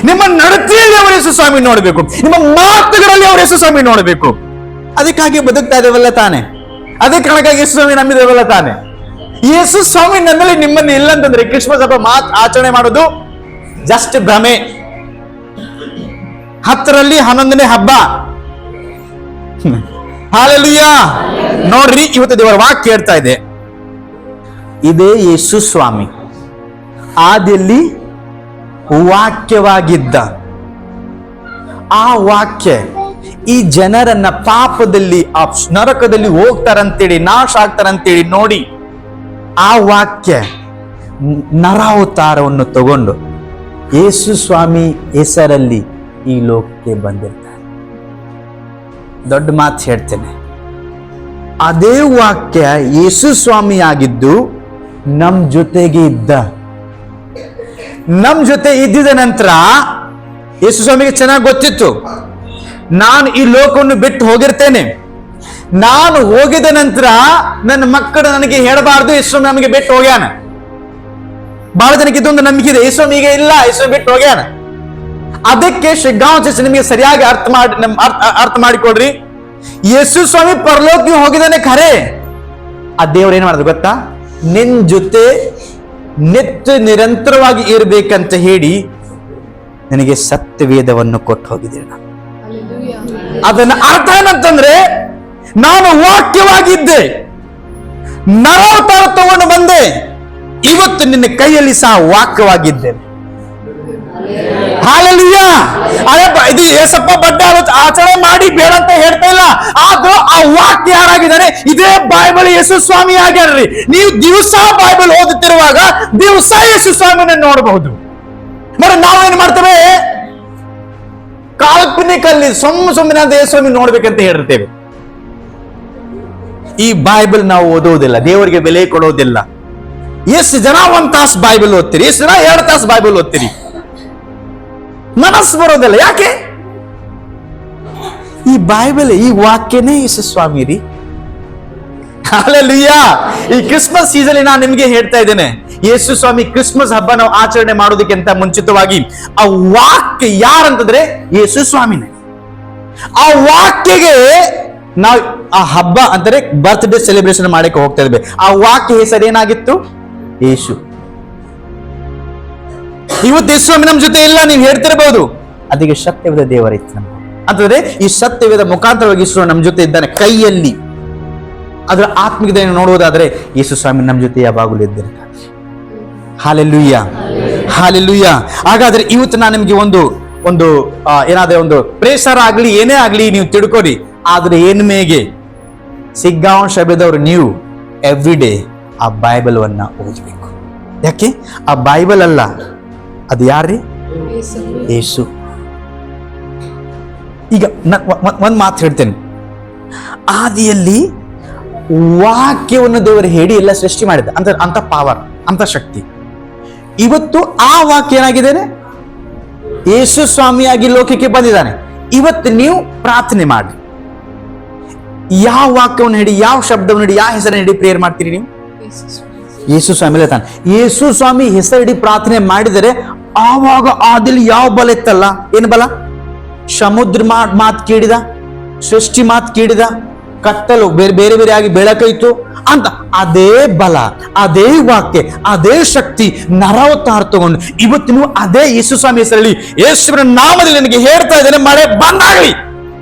ನಿಮ್ಮ ನಡತೆಯಲ್ಲಿ ಅವರು ಯೇಸು ಸ್ವಾಮಿ ನೋಡ್ಬೇಕು. ನಿಮ್ಮ ಮಾತುಗಳಲ್ಲಿ ಅವರು ಯೇಸು ಸ್ವಾಮಿ ನೋಡ್ಬೇಕು. ಅದಕ್ಕಾಗಿ ಬದುಕ್ತಾ ಇದ್ದೇವಲ್ಲ ತಾನೆ, ಅದೇ ಕಾರಣಕ್ಕಾಗಿ ಯೇಸು ಸ್ವಾಮಿ ನಂಬಿದೇವಲ್ಲ ತಾನೆ. ಯೇಸು ಸ್ವಾಮಿ ನನ್ನಲ್ಲಿ ನಿಮ್ಮನ್ನು ಇಲ್ಲ ಅಂತಂದ್ರೆ ಕ್ರಿಸ್ಮಸ್ ಹಬ್ಬ ಆಚರಣೆ ಮಾಡೋದು ಜಸ್ಟ್ ಭ್ರಮೆ. 10ರಲ್ಲಿ 11ನೇ ಹಬ್ಬ. ಹಾಲೆಲೂಯಾ. ನೋಡ್ರಿ, ಇವತ್ತು ದೇವರ ವಾಕ್ಯ ಹೇಳ್ತಾ ಇದೆ, ಇದೇ ಯೇಸು ಸ್ವಾಮಿ ಆದಿಯಲ್ಲಿ ವಾಕ್ಯವಾಗಿದ್ದ. ಆ ವಾಕ್ಯ ಈ ಜನರನ್ನ ಪಾಪದಲ್ಲಿ, ಆ ನರಕದಲ್ಲಿ ಹೋಗ್ತಾರಂತೇಳಿ, ನಾಶ ಆಗ್ತಾರಂತೇಳಿ ನೋಡಿ, ಆ ವಾಕ್ಯ ನರಾವತಾರವನ್ನು ತಗೊಂಡು ಯೇಸು ಸ್ವಾಮಿ ಹೆಸರಲ್ಲಿ ಈ ಲೋಕಕ್ಕೆ ಬಂದಿರ್ತಾರೆ. ದೊಡ್ಡ ಮಾತು ಹೇಳ್ತೇನೆ, ಅದೇ ವಾಕ್ಯ ಯೇಸು ಸ್ವಾಮಿ ಆಗಿದ್ದು ನಮ್ ಜೊತೆಗೆ ಇದ್ದ. ನಮ್ ಜೊತೆ ಇದ್ದಿದ ನಂತರ ಯೇಸು ಸ್ವಾಮಿಗೆ ಚೆನ್ನಾಗಿ ಗೊತ್ತಿತ್ತು, ನಾನು ಈ ಲೋಕವನ್ನು ಬಿಟ್ಟು ಹೋಗಿರ್ತೇನೆ. ನಾನು ಹೋಗಿದ ನಂತರ ನನ್ನ ಮಕ್ಕಳು ನನಗೆ ಹೇಳಬಾರ್ದು ಯೇಸು ನಮಗೆ ಬಿಟ್ಟು ಹೋಗ್ಯಾನ. ಬಹಳ ಜನಕ್ಕೆ ಇದೊಂದು ನಂಬಿಕೆ ಇದೆ, ಯೇಸು ಈಗ ಇಲ್ಲ, ಯೇಸು ಬಿಟ್ಟು ಹೋಗ್ಯಾನ. ಅದಕ್ಕೆ ಶಿಗ್ಗಾಂವ್ ಚರ್ಚ್ ನಿಮಗೆ ಸರಿಯಾಗಿ ಅರ್ಥ ಮಾಡಿಕೊಡ್ರಿ. ಯೇಸು ಸ್ವಾಮಿ ಪರಲೋಕಕ್ಕೆ ಹೋಗಿದ್ದಾನೆ ಖರೆ, ಆ ದೇವ್ರು ಏನ್ ಮಾಡಿದ್ರು ಗೊತ್ತಾ? ನಿನ್ ಜೊತೆ ನಿರಂತರವಾಗಿ ಇರ್ಬೇಕಂತ ಹೇಳಿ ನನಗೆ ಸತ್ಯವೇದವನ್ನು ಕೊಟ್ಟು ಹೋಗಿದ್ದೇನೆ. ಅದನ್ನ ಅರ್ಥ ಏನಂತಂದ್ರೆ, ನಾನು ವಾಕ್ಯವಾಗಿದ್ದೆ, ನರಾವತಾರ ತಗೊಂಡು ಬಂದೆ, ಇವತ್ತು ನಿನ್ನ ಕೈಯಲ್ಲಿ ಸಹ ವಾಕ್ಯವಾಗಿದ್ದೇನೆ. ಹಾಲೆಲೂಯಾ. ಇದು ಏಸಪ್ಪ ಬಡ್ಡೆ ಆಚರಣೆ ಮಾಡಿ ಬೇಡ ಅಂತ ಹೇಳ್ತಾ ಇಲ್ಲ, ಆದ್ರೂ ಆ ವಾಕ್ಯ ಯಾರಾಗಿದ್ದಾನೆ? ಇದೇ ಬೈಬಲ್ ಯೇಸು ಸ್ವಾಮಿ ಆಗ್ಯಾರ್ರಿ. ನೀವು ದಿವಸ ಬೈಬಲ್ ಓದುತ್ತಿರುವಾಗ ದಿವಸ ಯೇಸು ಸ್ವಾಮಿನ ನೋಡಬಹುದು. మరి ನಾವೇನ್ ಮಾಡ್ತೇವೆ? ಕಾಲ್ಪನಿಕಲ್ಲಿ ಸುಮ್ಮನೆ ಅಂತ ಯೇಸು ಸ್ವಾಮಿ ನೋಡ್ಬೇಕಂತ ಹೇಳಿರ್ತೇವೆ. ಈ ಬೈಬಲ್ ನಾವು ಓದೋದಿಲ್ಲ, ದೇವರಿಗೆ ಬೆಲೆ ಕೊಡೋದಿಲ್ಲ. ಎಷ್ಟು ಜನ 1 ತಾಸು ಬೈಬಲ್ ಓದ್ತೀರಿ, ಎಷ್ಟು ಜನ 2 ತಾಸು ಬೈಬಲ್ ಓದ್ತೀರಿ, ಮನಸ್ಸು ಬರೋದಿಲ್ಲ. ಯಾಕೆ? ಈ ಬೈಬಲ್, ಈ ವಾಕ್ಯನೇ ಯೇಸು ಸ್ವಾಮಿ ರೀ. ಹಾಲೆಲೂಯಾ. ಈ ಕ್ರಿಸ್ಮಸ್ ಸೀಸನ್ ನಾನು ನಿಮ್ಗೆ ಹೇಳ್ತಾ ಇದ್ದೇನೆ, ಯೇಸು ಸ್ವಾಮಿ ಕ್ರಿಸ್ಮಸ್ ಹಬ್ಬ ನಾವು ಆಚರಣೆ ಮಾಡೋದಕ್ಕಿಂತ ಮುಂಚಿತವಾಗಿ ಆ ವಾಕ್ಯ ಯಾರಂತಂದ್ರೆ ಯೇಸು ಸ್ವಾಮಿನೇ. ಆ ವಾಕ್ಯಗೆ ನಾವು ಆ ಹಬ್ಬ ಅಂದರೆ ಬರ್ತ್ಡೇ ಸೆಲೆಬ್ರೇಷನ್ ಮಾಡಕ್ಕೆ ಹೋಗ್ತಾ ಇದ್ದೇವೆ. ಆ ವಾಕ್ಯ ಹೆಸರು ಏನಾಗಿತ್ತು? ಯೇಸು. ಇವತ್ತು ಯೇಸು ಸ್ವಾಮಿ ನಮ್ಮ ಜೊತೆ ಇಲ್ಲ ನೀವು ಹೇಳ್ತಿರಬಹುದು, ಅದಕ್ಕೆ ಸತ್ಯವೇದ ದೇವರೈತಿ ನಮ್ಮ ಅಂತಂದ್ರೆ ಈ ಸತ್ಯವೇದ ಮುಖಾಂತರವಾಗಿ ಯೇಸು ನಮ್ಮ ಜೊತೆ ಇದ್ದಾನೆ ಕೈಯಲ್ಲಿ. ಅದರ ಆತ್ಮಿಕತೆಯನ್ನು ನೋಡುವುದಾದ್ರೆ ಯೇಸು ಸ್ವಾಮಿ ನಮ್ಮ ಜೊತೆ ಯಾವಾಗಲೂ ಇದ್ದಿರ್ತಾರೆ. Hallelujah, hallelujah. ಹಾಗಾದ್ರೆ ಇವತ್ತು ನಾನು ನಿಮ್ಗೆ ಒಂದು ಏನಾದ್ರೆ ಒಂದು ಪ್ರೇಷರ್ ಆಗ್ಲಿ ಏನೇ ಆಗ್ಲಿ ನೀವು ತಿಳ್ಕೊರಿ. ಆದ್ರೆ ಏನ್ಮೇಗೆ ಸಿಗ್ಗಾಂವ್ ಶಬ್ದದವರು ನೀವು ಎವ್ರಿ ಡೇ ಆ ಬೈಬಲ್ ಅನ್ನ ಓದಬೇಕು. ಯಾಕೆ? ಆ ಬೈಬಲ್ ಅಲ್ಲ, ಅದು ಯಾರ್ರಿ? ಯೇಸು. ಈಗ ಒಂದ್ ಮಾತು ಹೇಳ್ತೇನೆ, ಆದಿಯಲ್ಲಿ ವಾಕ್ಯವನ್ನು ದೇವರು ಹೇಳಿ ಎಲ್ಲ ಸೃಷ್ಟಿ ಮಾಡಿದ ಅಂತ ಪವರ್, ಅಂತ ಶಕ್ತಿ. ಇವತ್ತು ಆ ವಾಕ್ಯ ಏನಾಗಿದ್ದೇನೆ? ಯೇಸು ಸ್ವಾಮಿಯಾಗಿ ಲೋಕಕ್ಕೆ ಬಂದಿದ್ದಾನೆ. ಇವತ್ತು ನೀವು ಪ್ರಾರ್ಥನೆ ಮಾಡಿ, ಯಾವ ವಾಕ್ಯವನ್ನು ಹಿಡಿ, ಯಾವ ಶಬ್ದವನ್ನು ಹಿಡಿ, ಯಾವ ಹೆಸರನ್ನು ಹಿಡಿ ಪ್ರೇಯರ್ ಮಾಡ್ತೀರಿ ನೀವು? ಯೇಸು ಸ್ವಾಮಿ ತಾನೆ. ಯೇಸು ಸ್ವಾಮಿ ಹೆಸರಿಡಿ ಪ್ರಾರ್ಥನೆ ಮಾಡಿದರೆ ಆವಾಗ ಆದಿಲ್ ಯಾವ ಬಲ ಇತ್ತಲ್ಲ? ಏನು ಬಲ? ಸಮುದ್ರ ಮಾತು ಕೇಳಿದ, ಸೃಷ್ಟಿ ಮಾತು ಕೇಳಿದ, ಕತ್ತಲು ಬೇರೆ ಬೇರೆ ಆಗಿ ಬೆಳಕೈತು ಅಂತ ಅದೇ ಬಲ, ಅದೇ ವಾಕ್ಯ, ಅದೇ ಶಕ್ತಿ ನರವತಾರ ತಗೊಂಡು ಇವತ್ತು ನೀವು ಅದೇ ಯೇಸು ಸ್ವಾಮಿ ಹೆಸರಲ್ಲಿ ಯೇಸುವಿನ ನಾಮದಲ್ಲಿ ನನಗೆ ಹೇಳ್ತಾ ಇದ್ದೇನೆ, ಮಳೆ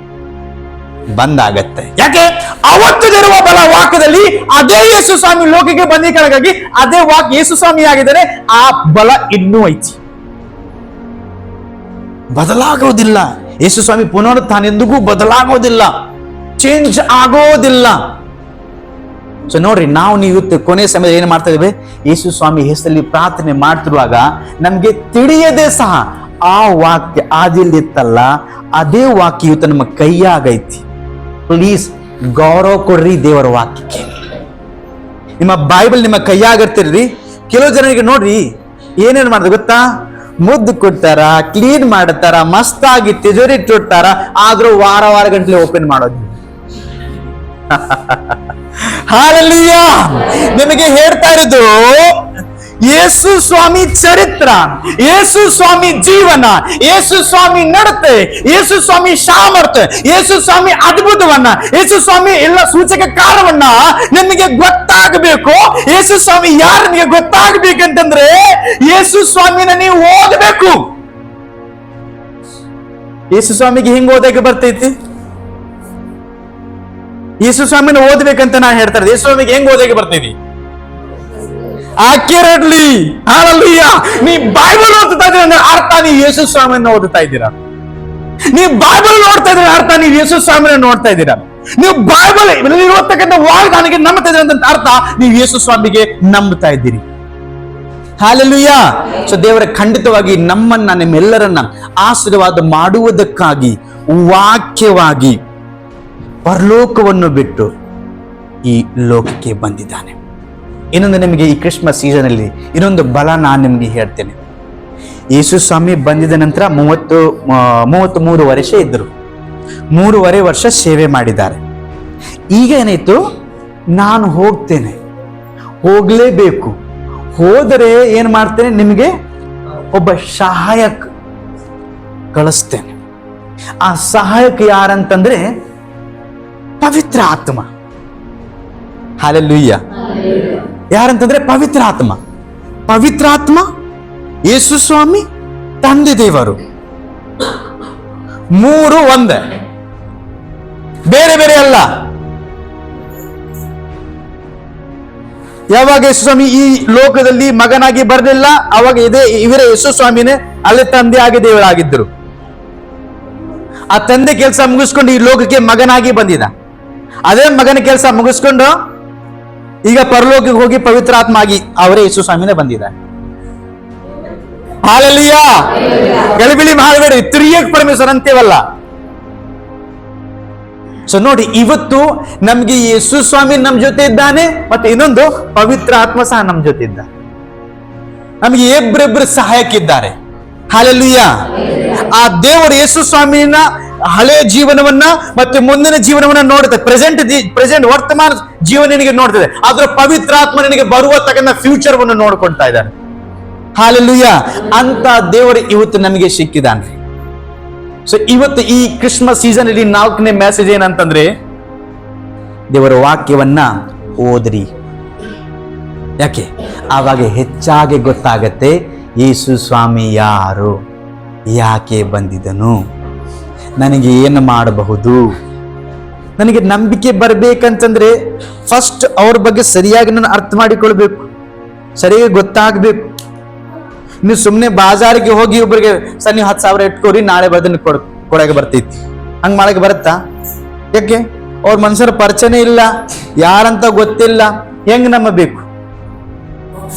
ಬಂದಾಗತ್ತೆ. ಯಾಕೆ? ಅವತ್ತಿರುವ ಬಲ ವಾಕ್ಯದಲ್ಲಿ ಅದೇ ಯೇಸು ಸ್ವಾಮಿ ಲೋಕಕ್ಕೆ ಬಂದಿಕಾಗಿ ಅದೇ ವಾಕ್ಯ ಯೇಸು ಸ್ವಾಮಿ ಆಗಿದ್ದಾರೆ. ಆ ಬಲ ಇನ್ನೂ ಐತಿ, ಬದಲಾಗೋದಿಲ್ಲ. ಯೇಸು ಸ್ವಾಮಿ ಪುನರುತ್ಥಾನೆಂದಿಗೂ ಬದಲಾಗೋದಿಲ್ಲ, ಚೇಂಜ್ ಆಗೋದಿಲ್ಲ. ಸೊ ನೋಡ್ರಿ, ನೀವು ಇವತ್ತು ಕೊನೆ ಸಮಯದಲ್ಲಿ ಏನ್ ಮಾಡ್ತಾ ಇದ್ದೇವೆ? ಯೇಸು ಸ್ವಾಮಿ ಹೆಸರಲ್ಲಿ ಪ್ರಾರ್ಥನೆ ಮಾಡ್ತಿರುವಾಗ ನಮ್ಗೆ ತಿಳಿಯದೆ ಸಹ ಆ ವಾಕ್ಯ ಆದಿಲಿತ್ತಲ್ಲ, ಅದೇ ವಾಕ್ಯ ಇವತ್ತು ನಮ್ಮ ಕೈಯಾಗೈತಿ. ಪ್ಲೀಸ್ ಗೌರವ ಕೊಡ್ರಿ ದೇವರ ವಾಕ್ಯಕ್ಕೆ. ನಿಮ್ಮ ಬೈಬಲ್ ನಿಮ್ಮ ಕೈಯಾಗಿರ್ತಿರ್ರಿ. ಕೆಲವು ಜನರಿಗೆ ನೋಡ್ರಿ ಏನೇನ್ ಮಾಡ್ತಾರೆ ಗೊತ್ತಾ? ಮುದ್ದು ಕೊಡ್ತಾರ, ಕ್ಲೀನ್ ಮಾಡ್ತಾರ, ಮಸ್ತಾಗಿ ತಿಜೋರಿ ಇಟ್ಟಿರ್ತಾರ, ಆದ್ರೂ ವಾರ ಗಂಟಲೆ ಓಪನ್ ಮಾಡೋದು. ಹಾಲೆಲೂಯಾ. ನಿಮಗೆ ಹೇಳ್ತಾ ಇರೋದು ಯೇಸು ಸ್ವಾಮಿ ಚರಿತ್ರ, ಯೇಸು ಸ್ವಾಮಿ ಜೀವನ, ಯೇಸು ಸ್ವಾಮಿ ನಡತೆ, ಯೇಸು ಸ್ವಾಮಿ ಸಾಮರ್ಥ್ಯ, ಯೇಸು ಸ್ವಾಮಿ ಅದ್ಭುತವನ್ನ, ಯೇಸು ಸ್ವಾಮಿ ಎಲ್ಲ ಸೂಚಕ ಕಾರ್ಯವನ್ನ ನಿಮಗೆ ಗೊತ್ತಾಗಬೇಕು. ಯೇಸು ಸ್ವಾಮಿ ಯಾರು ನಿಮಗೆ ಗೊತ್ತಾಗಬೇಕಂತಂದ್ರೆ ಯೇಸು ಸ್ವಾಮಿನ ನೀವು ಓದಬೇಕು. ಯೇಸು ಸ್ವಾಮಿಗೆ ಹಿಂಗ್ ಓದಕ್ಕೆ ಬರ್ತೈತಿ? ಯೇಸು ಸ್ವಾಮಿನ ಓದ್ಬೇಕಂತ ನಾ ಹೇಳ್ತಾರೆ. ಯೇಸು ಸ್ವಾಮಿಗೆ ಹೆಂಗ್ ಓದಕ್ಕೆ ಬರ್ತೈತಿ? ಆಕ್ಯುರೇಟ್ಲಿ. ಹಾಲೆಲೂಯಾ. ನೀ ಬೈಬಲ್ ಓದ್ತಾ ಇದ್ದೀರ ಅಂದ್ರೆ ಅರ್ಥ ನೀವು ಯೇಸು ಸ್ವಾಮಿಯನ್ನು ಓದ್ತಾ ಇದ್ದೀರಾ. ನೀವು ಬೈಬಲ್ ನೋಡ್ತಾ ಇದ್ದೀರ ಅರ್ಥ ನೀವು ಯೇಸು ಸ್ವಾಮಿನ ನೋಡ್ತಾ ಇದ್ದೀರಾ. ನೀವು ಬೈಬಲ್ ಇರತಕ್ಕಂಥ ವಾಗ್ದಾನಕ್ಕೆ ನಂಬ್ತಾ ಇದ್ದೀರ ಅಂತ ಅರ್ಥ ನೀವು ಯೇಸು ಸ್ವಾಮಿಗೆ ನಂಬ್ತಾ ಇದ್ದೀರಿ. ಹಾಲೆಲೂಯಾ. ಸೊ ದೇವರ ಖಂಡಿತವಾಗಿ ನಮ್ಮನ್ನ, ನಿಮ್ಮೆಲ್ಲರನ್ನ ಆಶೀರ್ವಾದ ಮಾಡುವುದಕ್ಕಾಗಿ ವಾಕ್ಯವಾಗಿ ಪರಲೋಕವನ್ನು ಬಿಟ್ಟು ಈ ಲೋಕಕ್ಕೆ ಬಂದಿದ್ದಾನೆ. ಇನ್ನೊಂದು ನಿಮಗೆ ಈ ಕ್ರಿಸ್ಮಸ್ ಸೀಸನ್ ಅಲ್ಲಿ ಇನ್ನೊಂದು ಬಲ ನಾನು ನಿಮ್ಗೆ ಹೇಳ್ತೇನೆ. ಯೇಸು ಸ್ವಾಮಿ ಬಂದಿದ ನಂತರ 33 ವರ್ಷ ಇದ್ದರು. 3.5 ವರ್ಷ ಸೇವೆ ಮಾಡಿದ್ದಾರೆ. ಈಗ ಏನಾಯ್ತು? ನಾನು ಹೋಗ್ತೇನೆ, ಹೋಗ್ಲೇಬೇಕು. ಹೋದರೆ ಏನ್ ಮಾಡ್ತೇನೆ? ನಿಮಗೆ ಒಬ್ಬ ಸಹಾಯಕ ಕಳಿಸ್ತೇನೆ. ಆ ಸಹಾಯಕ ಯಾರಂತಂದ್ರೆ ಪವಿತ್ರ ಆತ್ಮ. ಹಾಲೆಲೂಯ್ಯ. ಯಾರಂತಂದ್ರೆ ಪವಿತ್ರ ಆತ್ಮ. ಪವಿತ್ರ ಆತ್ಮ, ಯೇಸು ಸ್ವಾಮಿ, ತಂದೆ ದೇವರು, 3 ಒಂದೇ, ಬೇರೆ ಬೇರೆ ಅಲ್ಲ. ಯಾವಾಗ ಯೇಸು ಸ್ವಾಮಿ ಈ ಲೋಕದಲ್ಲಿ ಮಗನಾಗಿ ಬರಲಿಲ್ಲ, ಅವಾಗ ಇವರೇ ಯೇಸು ಸ್ವಾಮಿನೇ ಅಲ್ಲಿ ತಂದೆ ಆಗಿ ದೇವರಾಗಿದ್ದರು. ಆ ತಂದೆ ಕೆಲಸ ಮುಗಿಸ್ಕೊಂಡು ಈ ಲೋಕಕ್ಕೆ ಮಗನಾಗಿ ಬಂದಿದ. ಅದೇ ಮಗನ ಕೆಲಸ ಮುಗಿಸ್ಕೊಂಡು ಈಗ ಪರಲೋಕಕ್ಕೆ ಹೋಗಿ ಪವಿತ್ರ ಆತ್ಮ ಆಗಿ ಅವರೇ ಯೇಸು ಸ್ವಾಮಿನೇ ಬಂದಿದ್ದಾರೆ. ಹಾಲೆಲೂಯಾ. ಗಲಿಬಿಲಿ ಮಾಡಬೇಡಿ, ತಿರಿಯಕ್ ಪರಮೇಶ್ವರ ಅಂತೇವಲ್ಲ. ಸೊ ನೋಡಿ, ಇವತ್ತು ನಮ್ಗೆ ಯೇಸು ಸ್ವಾಮಿ ನಮ್ ಜೊತೆ ಇದ್ದಾನೆ, ಮತ್ತೆ ಇನ್ನೊಂದು ಪವಿತ್ರ ಆತ್ಮ ಸಹ ನಮ್ ಜೊತೆ ಇದ್ದಾನೆ. ನಮ್ಗೆ ಇಬ್ಬರಿಬ್ಬರು ಸಹಾಯಕ್ಕಿದ್ದಾರೆ. ಹಾಲೆಲೂಯಾ. ಆ ದೇವರು ಯೇಸು ಸ್ವಾಮಿನ ಹಳೆಯ ಜೀವನವನ್ನ ಮತ್ತೆ ಮುಂದಿನ ಜೀವನವನ್ನ ನೋಡುತ್ತೆ. ಪ್ರೆಸೆಂಟ್ ವರ್ತಮಾನ ಜೀವನ ನಿನಗೆ ನೋಡ್ತದೆ. ಆದ್ರೆ ಪವಿತ್ರ ಆತ್ಮ ನಿನಗೆ ಬರುವ ತಕ್ಕಂತ ಫ್ಯೂಚರ್ ವನ್ನು ನೋಡ್ಕೊಳ್ತಾ ಇದ್ದಾನೆ. ಹಾಲೆಲೂಯಾ. ಅಂತ ದೇವರು ಇವತ್ತು ನಮಗೆ ಸಿಕ್ಕಿದ್ದಾನೆ. ಸೊ ಇವತ್ತು ಈ ಕ್ರಿಸ್ಮಸ್ ಸೀಸನ್ ಅಲ್ಲಿ 4ನೇ ಮೆಸೇಜ್ ಏನಂತಂದ್ರೆ, ದೇವರ ವಾಕ್ಯವನ್ನ ಓದ್ರಿ. ಯಾಕೆ? ಆವಾಗ ಹೆಚ್ಚಾಗಿ ಗೊತ್ತಾಗತ್ತೆ ಯೇಸು ಸ್ವಾಮಿ ಯಾರು, ಯಾಕೆ ಬಂದಿದನು, ನನಗೆ ಏನು ಮಾಡಬಹುದು. ನನಗೆ ನಂಬಿಕೆ ಬರಬೇಕಂತಂದ್ರೆ ಫಸ್ಟ್ ಅವ್ರ ಬಗ್ಗೆ ಸರಿಯಾಗಿ ನಾನು ಅರ್ಥ ಮಾಡಿಕೊಳ್ಬೇಕು, ಸರಿಯಾಗಿ ಗೊತ್ತಾಗಬೇಕು. ನೀವು ಸುಮ್ಮನೆ ಬಾಜಾರಿಗೆ ಹೋಗಿ ಒಬ್ಬರಿಗೆ ಸರ್ ನೀವು 10,000 ಇಟ್ಕೋರಿ, ನಾಳೆ ಬದನ್ನು ಕೊಡಕ್ಕೆ ಬರ್ತೈತಿ, ಹಂಗೆ ಮಾಡಕ್ಕೆ ಬರುತ್ತಾ? ಯಾಕೆ? ಅವ್ರ ಮನುಷ್ಯರ ಪರಿಚಯನೇ ಇಲ್ಲ, ಯಾರಂತ ಗೊತ್ತಿಲ್ಲ, ಹೆಂಗ್ ನಂಬಬೇಕು?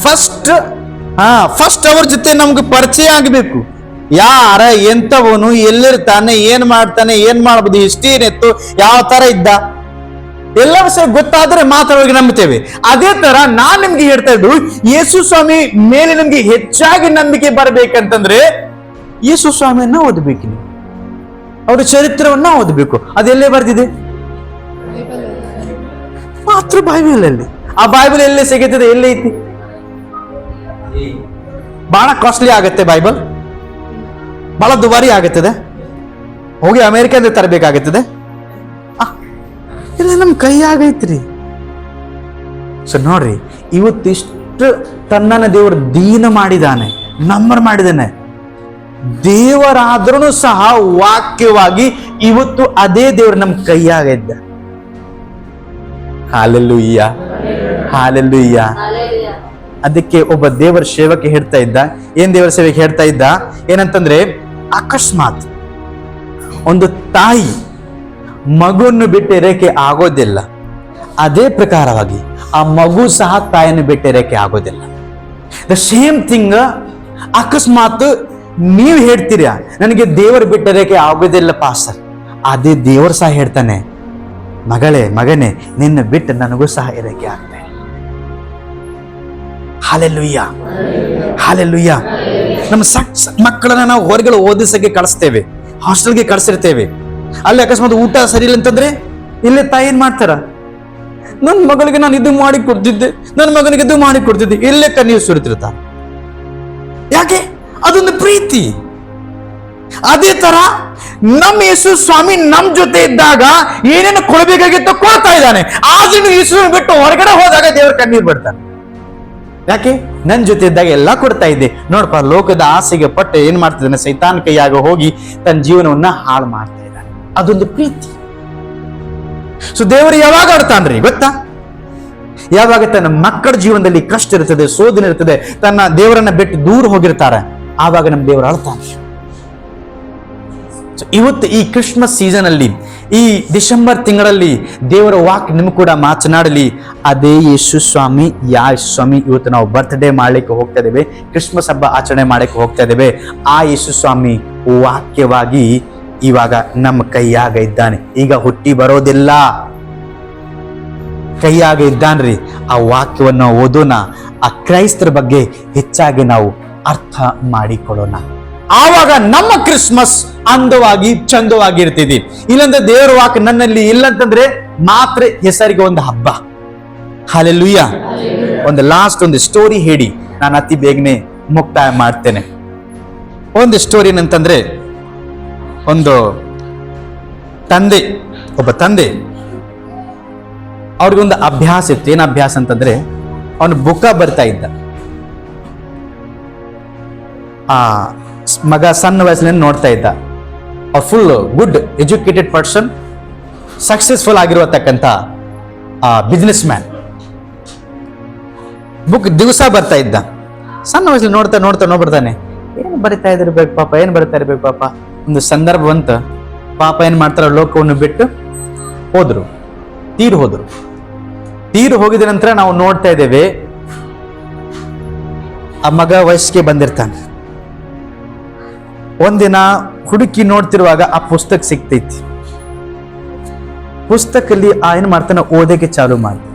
ಫಸ್ಟ್ ಅವ್ರ ಜೊತೆ ನಮ್ಗೆ ಪರಿಚಯ ಆಗಬೇಕು. ಯಾರ, ಎಂತವನು, ಎಲ್ಲಿರ್ತಾನೆ, ಏನ್ ಮಾಡ್ತಾನೆ, ಏನ್ ಮಾಡ್ಬೋದು, ಎಷ್ಟೇನಿತ್ತು, ಯಾವ ತರ ಇದ್ದ, ಎಲ್ಲ ವಿಷಯ ಗೊತ್ತಾದ್ರೆ ಮಾತ್ರ ಅವ್ರಿಗೆ ನಂಬುತ್ತೇವೆ. ಅದೇ ತರ ನಾನ್ ನಿಮ್ಗೆ ಹೇಳ್ತಾ ಇದ್ದು, ಯೇಸು ಸ್ವಾಮಿ ಮೇಲೆ ನಿಮ್ಗೆ ಹೆಚ್ಚಾಗಿ ನಂಬಿಕೆ ಬರ್ಬೇಕಂತಂದ್ರೆ ಯೇಸು ಸ್ವಾಮಿಯನ್ನ ಓದಬೇಕು, ನೀವು ಅವ್ರ ಚರಿತ್ರವನ್ನ ಓದಬೇಕು. ಅದೆಲ್ಲೇ ಬರ್ದಿದೆ? ಮಾತ್ರ ಬೈಬಲ್ ಅಲ್ಲಿ. ಆ ಬೈಬಲ್ ಎಲ್ಲೇ ಸಿಗುತ್ತದೆ? ಎಲ್ಲೇ ಐತಿ? ಬಹಳ ಕಾಸ್ಟ್ಲಿ ಆಗತ್ತೆ ಬೈಬಲ್, ಬಹಳ ದುಬಾರಿ ಆಗುತ್ತದೆ, ಹೋಗಿ ಅಮೆರಿಕದಿಂದ ತರಬೇಕಾಗುತ್ತದೆ. ಇಲ್ಲ ನಮ್ ಕೈಯಾಗೈತ್ರಿ. ಸೊ ನೋಡ್ರಿ, ಇವತ್ತಿಷ್ಟು ತನ್ನನ್ನ ದೇವರು ದೀನ ಮಾಡಿದಾನೆ, ನಂಬರ್ ಮಾಡಿದಾನೆ. ದೇವರಾದ್ರೂ ಸಹ ವಾಕ್ಯವಾಗಿ ಇವತ್ತು ಅದೇ ದೇವರು ನಮ್ಮ ಕೈಯಾಗಿದ್ದ. Hallelujah, hallelujah. ಅದಕ್ಕೆ ಒಬ್ಬ ದೇವರ ಸೇವಕ ಹೇಳ್ತಾ ಇದ್ದ, ಏನ್ ದೇವರ ಸೇವಕ ಹೇಳ್ತಾ ಇದ್ದ ಏನಂತಂದ್ರೆ, ಅಕಸ್ಮಾತ್ ಒಂದು ತಾಯಿ ಮಗುವನ್ನು ಬಿಟ್ಟಿರೋಕೆ ಆಗೋದಿಲ್ಲ, ಅದೇ ಪ್ರಕಾರವಾಗಿ ಆ ಮಗು ಸಹ ತಾಯಿಯನ್ನು ಬಿಟ್ಟಿರೋಕೆ ಆಗೋದಿಲ್ಲ. ದ ಸೇಮ್ ಥಿಂಗ್, ಅಕಸ್ಮಾತ್ ನೀವು ಹೇಳ್ತೀರಾ ನನಗೆ ದೇವರು ಬಿಟ್ಟಿರೋಕೆ ಆಗೋದಿಲ್ಲ ಪಾಸ್ಟರ್, ಅದೇ ದೇವರು ಸಹ ಹೇಳ್ತಾನೆ, ಮಗಳೇ ಮಗನೇ ನಿನ್ನ ಬಿಟ್ಟು ನನಗೂ ಸಹ ಇರೋಕೆ ಆಗ್ತದೆ. Hallelujah, hallelujah. ನಮ್ಮ ಮಕ್ಕಳನ್ನ ನಾವು ಹೊರಗಡೆ ಓದಿಸಕ್ಕೆ ಕಳಿಸ್ತೇವೆ, ಹಾಸ್ಟೆಲ್ಗೆ ಕಳಿಸಿರ್ತೇವೆ. ಅಲ್ಲಿ ಅಕಸ್ಮಾತ್ ಊಟ ಸರಿ ಇಲ್ಲ ಅಂತಂದ್ರೆ ಇಲ್ಲೇ ತಾಯಿ ಏನ್ ಮಾಡ್ತಾರ, ನನ್ನ ಮಗಳಿಗೆ ನಾನು ಇದು ಮಾಡಿ ಕೊಡ್ತಿದ್ದೆ, ನನ್ನ ಮಗನಿಗೆ ಇದು ಮಾಡಿ ಕೊಡ್ತಿದ್ದೆ, ಇಲ್ಲೇ ಕಣ್ಣೀರು ಸುರಿತಿರ್ತಾರ. ಯಾಕೆ? ಅದೊಂದು ಪ್ರೀತಿ. ಅದೇ ತರ ನಮ್ಮ ಯೇಸು ಸ್ವಾಮಿ ನಮ್ ಜೊತೆ ಇದ್ದಾಗ ಏನೇನು ಕೊಡಬೇಕಾಗಿತ್ತು ಕೊಡ್ತಾ ಇದ್ದಾನೆ. ಆದ್ರೂ ಯೇಸು ಬಿಟ್ಟು ಹೊರಗಡೆ ಹೋದಾಗ ದೇವ್ರ ಕಣ್ಣೀರು ಬರ್ತಾನೆ. ಯಾಕೆ? ನನ್ನ ಜೊತೆ ಇದ್ದಾಗ ಎಲ್ಲ ಕೊಡ್ತಾ ಇದ್ದೆ. ನೋಡಪ್ಪ, ಲೋಕದ ಆಸೆಗೆ ಪಟ್ಟು ಏನ್ ಮಾಡ್ತಿದ್ದಾನೆ, ಸೈತಾನ್ ಕೈಯಾಗ ಹೋಗಿ ತನ್ನ ಜೀವನವನ್ನ ಹಾಳು ಮಾಡ್ತಾ ಇದ್ದಾನೆ. ಅದೊಂದು ಪ್ರೀತಿ. ಸೊ ದೇವರು ಯಾವಾಗ ಆಡ್ತಾನ್ರಿ ಗೊತ್ತಾ? ಯಾವಾಗ ತನ್ನ ಮಕ್ಕಳ ಜೀವನದಲ್ಲಿ ಕಷ್ಟ ಇರ್ತದೆ, ಸೋದನೆ ಇರ್ತದೆ, ತನ್ನ ದೇವರನ್ನ ಬಿಟ್ಟು ದೂರ ಹೋಗಿರ್ತಾರೆ, ಆವಾಗ ನಮ್ಮ ದೇವರು ಆಡ್ತಾನೆ. ಇವತ್ತು ಈ ಕ್ರಿಸ್ಮಸ್ ಸೀಸನ್ ಅಲ್ಲಿ, ಈ ಡಿಸೆಂಬರ್ ತಿಂಗಳಲ್ಲಿ ದೇವರ ವಾಕ್ ನಿಮ್ಗೆ ಕೂಡ ಮಾತನಾಡಲಿ. ಅದೇ ಯೇಸು ಸ್ವಾಮಿ, ಯೇಸು ಸ್ವಾಮಿ ಇವತ್ತು ನಾವು ಬರ್ತ್ಡೇ ಮಾಡ್ಲಿಕ್ಕೆ ಹೋಗ್ತಾ ಇದ್ದೇವೆ, ಕ್ರಿಸ್ಮಸ್ ಹಬ್ಬ ಆಚರಣೆ ಮಾಡಲಿಕ್ಕೆ ಹೋಗ್ತಾ ಇದ್ದೇವೆ. ಆ ಯೇಸು ಸ್ವಾಮಿ ವಾಕ್ಯವಾಗಿ ಇವಾಗ ನಮ್ಮ ಕೈಯಾಗ ಇದ್ದಾನೆ. ಈಗ ಹುಟ್ಟಿ ಬರೋದಿಲ್ಲ, ಕೈಯಾಗ ಇದ್ದಾನ್ರಿ. ಆ ವಾಕ್ಯವನ್ನ ಓದೋಣ, ಆ ಕ್ರೈಸ್ತರ ಬಗ್ಗೆ ಹೆಚ್ಚಾಗಿ ನಾವು ಅರ್ಥ ಮಾಡಿಕೊಳ್ಳೋಣ. ಆವಾಗ ನಮ್ಮ ಕ್ರಿಸ್ಮಸ್ ಅಂದವಾಗಿ ಚಂದವಾಗಿ ಇರ್ತಿದ್ವಿ. ಇಲ್ಲಂದ್ರೆ ದೇವರ ವಾಕ್ ನನ್ನಲ್ಲಿ ಇಲ್ಲಂತಂದ್ರೆ ಮಾತ್ರ ಹೆಸರಿಗೆ ಒಂದು ಹಬ್ಬ. ಹಾಲೆಲೂಯ್ಯ. ಒಂದು ಲಾಸ್ಟ್ ಒಂದು ಸ್ಟೋರಿ ಹೇಳಿ ನಾನು ಅತಿ ಬೇಗನೆ ಮುಕ್ತಾಯ ಮಾಡ್ತೇನೆ. ಒಂದು ಸ್ಟೋರಿ ಏನಂತಂದ್ರೆ, ಒಂದು ಒಬ್ಬ ತಂದೆ ಅವ್ರಿಗೊಂದು ಅಭ್ಯಾಸ ಇತ್ತು. ಏನ್ ಅಭ್ಯಾಸ ಅಂತಂದ್ರೆ, ಅವನು ಬುಕ್ಕ ಬರ್ತಾ ಇದ್ದ. ಆ ಮಗ ಸಣ್ಣ ವಯಸ್ಸಿನಲ್ಲಿ ನೋಡ್ತಾ ಇದ್ದ, full good educated person, successful ಆಗಿರುವತಕ್ಕಂಥ ಬಿಸ್ನೆಸ್ ಮ್ಯಾನ್. ಬುಕ್ ದಿವಸ ಬರ್ತಾ ಇದ್ದ. ಸಣ್ಣ ವಯಸ್ಸಲ್ಲಿ ನೋಡ್ತಾ ನೋಡ್ತಾ ನೋಡ್ಬಿಡ್ತಾನೆ, ಏನು ಬರಿತಾ ಇದಿರ್ಬೇಕು ಪಾಪ, ಏನು ಬರಿತಾ ಇರ್ಬೇಕು ಪಾಪ. ಒಂದು ಸಂದರ್ಭ ಬಂತ, ಪಾಪ ಏನ್ ಮಾಡ್ತಾರ, ಲೋಕವನ್ನು ಬಿಟ್ಟು ಹೋದ್ರು, ತೀರು ಹೋಗಿದ ನಂತರ ನಾವು ನೋಡ್ತಾ ಇದ್ದೇವೆ, ಆ ಮಗ ವಯಸ್ಸಿಗೆ ಬಂದಿರ್ತಾನೆ. ಒಂದಿನ ಹುಡುಕಿ ನೋಡ್ತಿರುವಾಗ ಆ ಪುಸ್ತಕ ಸಿಗ್ತೈತಿ. ಪುಸ್ತಕಲ್ಲಿ ಏನ್ ಮಾಡ್ತಾನೆ, ಓದಕ್ಕೆ ಚಾಲು ಮಾಡ್ತಾನೆ.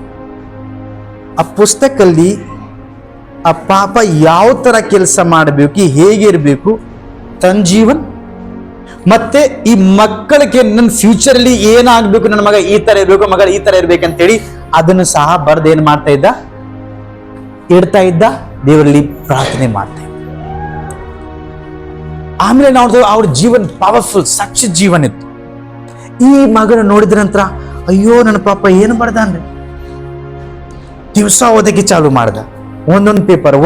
ಆ ಪುಸ್ತಕಲ್ಲಿ ಆ ಪಾಪ ಯಾವ ತರ ಕೆಲಸ ಮಾಡಬೇಕು, ಹೇಗಿರ್ಬೇಕು, ತನ್ನ ಜೀವನ ಮತ್ತೆ ಈ ಮಕ್ಕಳಿಗೆ ನನ್ನ ಫ್ಯೂಚರ್ ಅಲ್ಲಿ ಏನಾಗ್ಬೇಕು, ನನ್ನ ಮಗ ಈ ತರ ಇರ್ಬೇಕು, ಮಗಳ ಈ ತರ ಇರ್ಬೇಕಂತೇಳಿ ಅದನ್ನು ಸಹ ಬರ್ದು ಏನ್ ಮಾಡ್ತಾ ಇದ್ದ, ಇಡ್ತಾ ಇದ್ದ, ದೇವರಲ್ಲಿ ಪ್ರಾರ್ಥನೆ ಮಾಡ್ತಾ ಇದ್ದ. ಆಮೇಲೆ ನೋಡಿದ್ರೆ ಅವ್ರ ಜೀವನ ಪವರ್ಫುಲ್ ಸಕ್ಸಸ್ ಜೀವನ ಇತ್ತು. ಈ ಮಗನ ನೋಡಿದ ನಂತರ, ಅಯ್ಯೋ ನನ್ನ ಪಾಪ ಏನು ಬರ್ದಾನ್ರಿ, ದಿವಸ ಓದಕ್ಕೆ ಚಾಲು ಮಾಡ್ದ. ಒಂದೊಂದು ಪೇಪರ್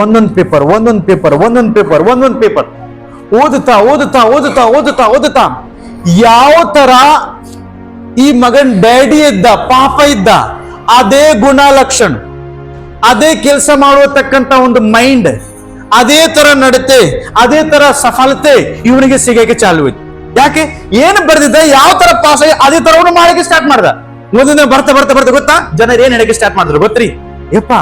ಓದುತ್ತಾ ಯಾವ ತರ ಈ ಮಗನ್ ಡ್ಯಾಡಿ ಇದ್ದ, ಪಾಪ ಇದ್ದ, ಅದೇ ಗುಣಲಕ್ಷಣ, ಅದೇ ಕೆಲಸ ಮಾಡತಕ್ಕಂತ ಒಂದು ಮೈಂಡ್, ಅದೇ ತರ ನಡತೆ, ಅದೇ ತರ ಸಫಲತೆ ಇವನಿಗೆ ಸಿಗಕ್ಕೆ ಚಾಲು ಇತ್ತು. ಯಾಕೆ? ಏನು ಬರ್ದಿದ್ದ, ಯಾವ ತರ ಪಾಸ್ ಆಗಿ ಅದೇ ತರ ಅವನು ಮಾಡಕ್ಕೆ ಸ್ಟಾರ್ಟ್ ಮಾಡ್ದ. ಒಂದಿನ ಬರ್ತಾ ಗೊತ್ತಾ ಜನರು ಏನ್ ಹೇಳಕ್ಕೆ ಸ್ಟಾರ್ಟ್ ಮಾಡಿದ್ರು ಗೊತ್ತ್ರಿ? ಯಪ್ಪ,